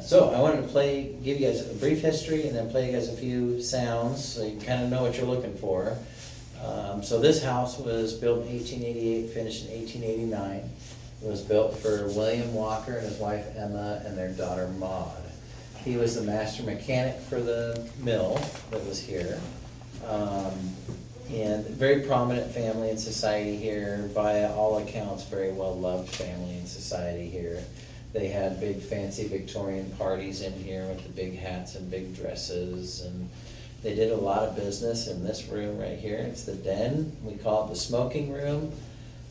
Speaker 1: So I wanted to give you guys a brief history, and then play you guys a few sounds so you kind of know what you're looking for. So this house was built in 1888, finished in 1889. It was built for William Walker and his wife Emma and their daughter Maud. He was the master mechanic for the mill that was here. And very prominent family in society here, by all accounts, very well-loved family in society here. They had big fancy Victorian parties in here with the big hats and big dresses, and they did a lot of business in this room right here. It's the den. We call it the smoking room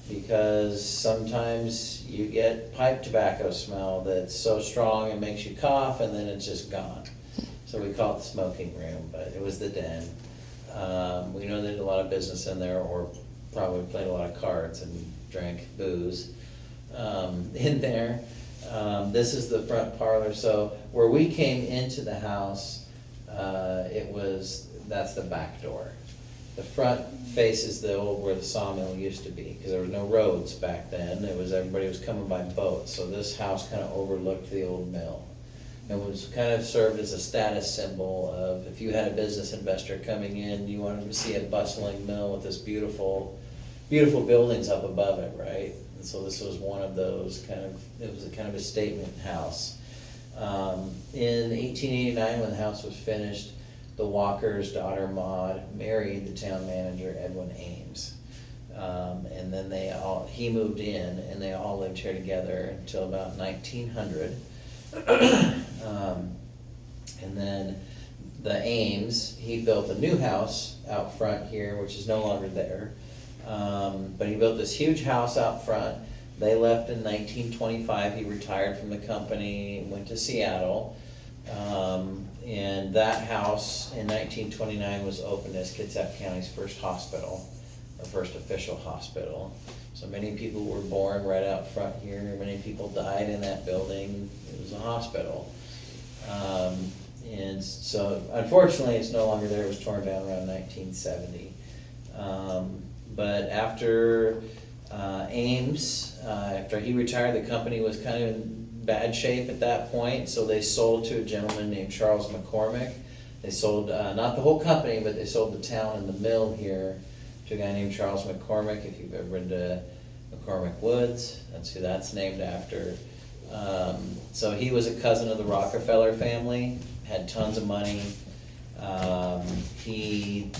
Speaker 1: because sometimes you get pipe tobacco smell that's so strong it makes you cough and then it's just gone. So we call it the smoking room, but it was the den. We know they did a lot of business in there, or probably played a lot of cards and drank booze in there. This is the front parlor. So where we came into the house, that's the back door. The front faces the old, where the sawmill used to be, because there were no roads back then. Everybody was coming by boat. So this house kind of overlooked the old mill. It was kind of served as a status symbol of, if you had a business investor coming in, you wanted to see a bustling mill with this beautiful, beautiful buildings up above it, right? And so this was one of those it was a kind of a statement house. In 1889, when the house was finished, the Walker's daughter Maud married the town manager, Edwin Ames. And then he moved in, and they all lived here together until about 1900. And then the Ames, he built a new house out front here, which is no longer there. But he built this huge house out front. They left in 1925. He retired from the company, went to Seattle. And that house in 1929 was opened as Kitsap County's first hospital, or first official hospital. So many people were born right out front here. Many people died in that building. It was a hospital. And so unfortunately it's no longer there. It was torn down around 1970. But after Ames, after he retired, the company was kind of in bad shape at that point, so they sold to a gentleman named Charles McCormick. They sold, not the whole company, but they sold the town and the mill here to a guy named Charles McCormick. If you've ever been to McCormick Woods, that's who that's named after. So he was a cousin of the Rockefeller family, had tons of money. He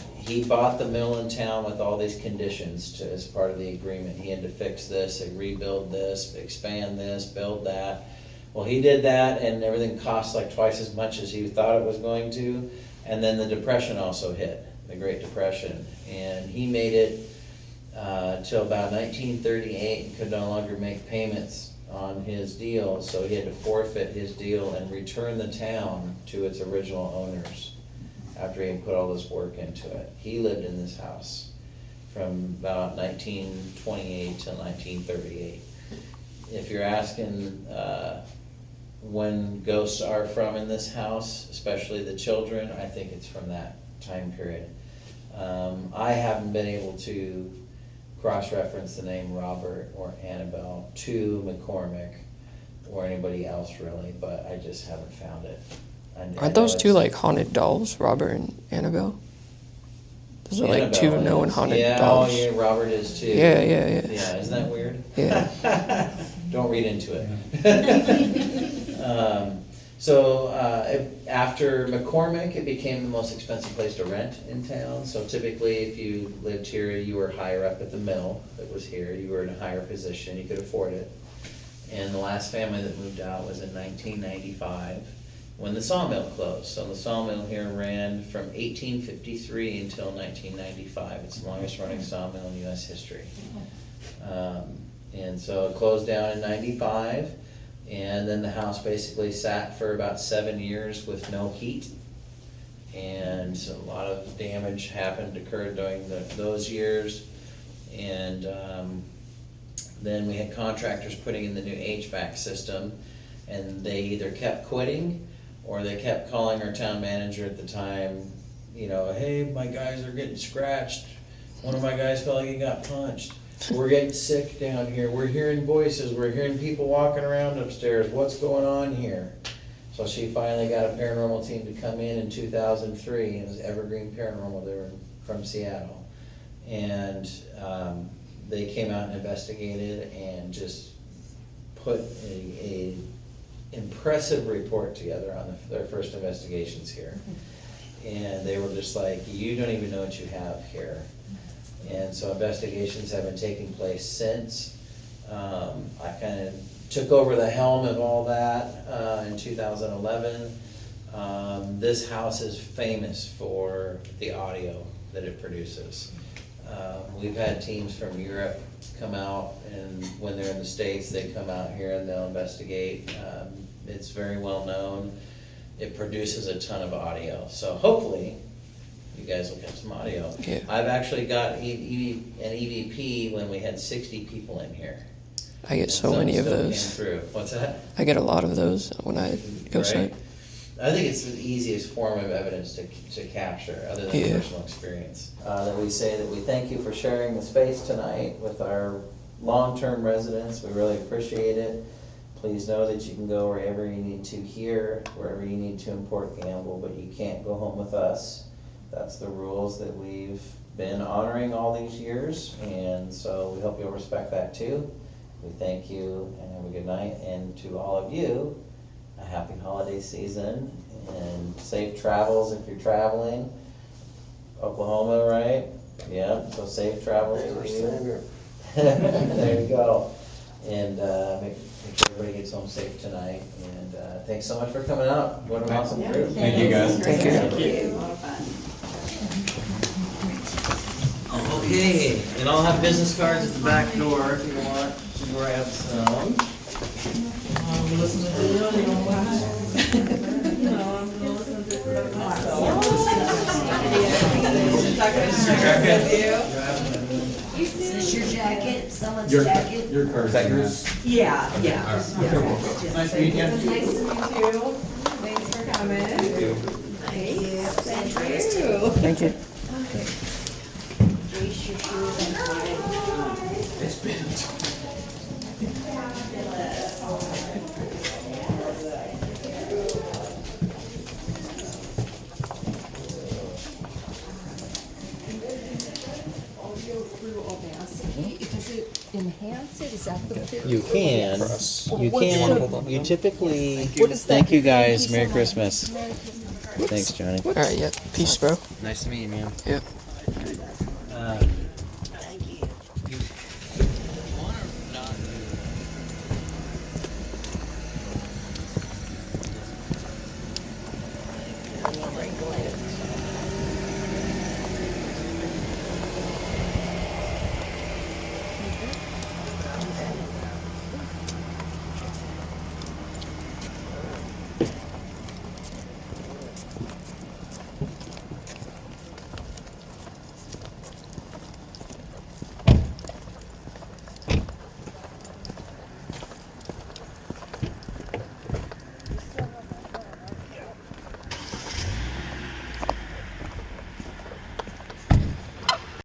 Speaker 1: bought the mill in town with all these conditions as part of the agreement. He had to fix this, rebuild this, expand this, build that. Well, he did that, and everything cost like twice as much as he thought it was going to. And then the Depression also hit, the Great Depression. And he made it till about 1938 and could no longer make payments on his deal, so he had to forfeit his deal and return the town to its original owners after he had put all this work into it. He lived in this house from about 1928 till 1938. If you're asking when ghosts are from in this house, especially the children, I think it's from that time period. I haven't been able to cross-reference the name Robert or Annabelle to McCormick or anybody else really, but I just haven't found it.
Speaker 2: Aren't those two like haunted dolls, Robert and Annabelle? Those are like two known haunted dolls.
Speaker 1: Oh yeah, Robert is too.
Speaker 2: Yeah.
Speaker 1: Yeah, isn't that weird?
Speaker 2: Yeah.
Speaker 1: Don't read into it. After McCormick, it became the most expensive place to rent in town. So typically, if you lived here, you were higher up at the mill that was here. You were in a higher position. You could afford it. And the last family that moved out was in 1995 when the sawmill closed. So the sawmill here ran from 1853 until 1995. It's the longest running sawmill in U.S. history. And so it closed down in 95. And then the house basically sat for about 7 years with no heat. And so a lot of damage occurred during those years. And then we had contractors putting in the new HVAC system, and they either kept quitting or they kept calling our town manager at the time, hey, my guys are getting scratched. One of my guys felt like he got punched. We're getting sick down here. We're hearing voices. We're hearing people walking around upstairs. What's going on here? So she finally got a paranormal team to come in 2003. It was Evergreen Paranormal. They were from Seattle. And they came out and investigated and just put a impressive report together on their first investigations here. And they were just like, you don't even know what you have here. And so investigations have been taking place since. I kind of took over the helm of all that in 2011. This house is famous for the audio that it produces. We've had teams from Europe come out, and when they're in the States, they come out here and they'll investigate. It's very well known. It produces a ton of audio. So hopefully, you guys will get some audio.
Speaker 2: Yeah.
Speaker 1: I've actually got an EVP when we had 60 people in here.
Speaker 2: I get so many of
Speaker 1: Some
Speaker 2: those.
Speaker 1: still came through. What's that?
Speaker 2: I get a lot of those when I go
Speaker 1: Right.
Speaker 2: site.
Speaker 1: I think it's the easiest form of evidence to capture, other than
Speaker 2: Yeah.
Speaker 1: personal experience. That we say that we thank you for sharing the space tonight with our long-term residents. We really appreciate it. Please know that you can go wherever you need to here, wherever you need to in Port Campbell, but you can't go home with us. That's the rules that we've been honoring all these years, and so we hope you'll respect that too. We thank you and have a good night, and to all of you, a happy holiday season and safe travels if you're traveling. Oklahoma, right? Yeah, so safe travels to you. There you go. And make sure everybody gets home safe tonight. And thanks so much for coming out. What an awesome group.
Speaker 3: Thank you, guys.
Speaker 2: Thank you.
Speaker 10: Thank you. A lot of fun.
Speaker 1: Okay, and I'll have business cards at the back door if you want to grab some. Listen to the
Speaker 5: Is this your jacket? Someone's
Speaker 3: Your,
Speaker 5: jacket?
Speaker 3: your card. Is that yours?
Speaker 10: Yeah, yeah.
Speaker 3: Nice to meet you.
Speaker 10: Nice to meet you. Thanks for coming.
Speaker 5: Thank you.
Speaker 2: Thank you.
Speaker 5: Grease your shoes and tie.
Speaker 3: It's bent.
Speaker 4: Does it enhance it? Is that the?
Speaker 1: You can, you typically,
Speaker 4: What is that?
Speaker 1: thank you guys, Merry Christmas. Thanks, Johnny.
Speaker 2: All right, yeah. Peace, bro.
Speaker 12: Nice to meet you, man.
Speaker 2: Yeah.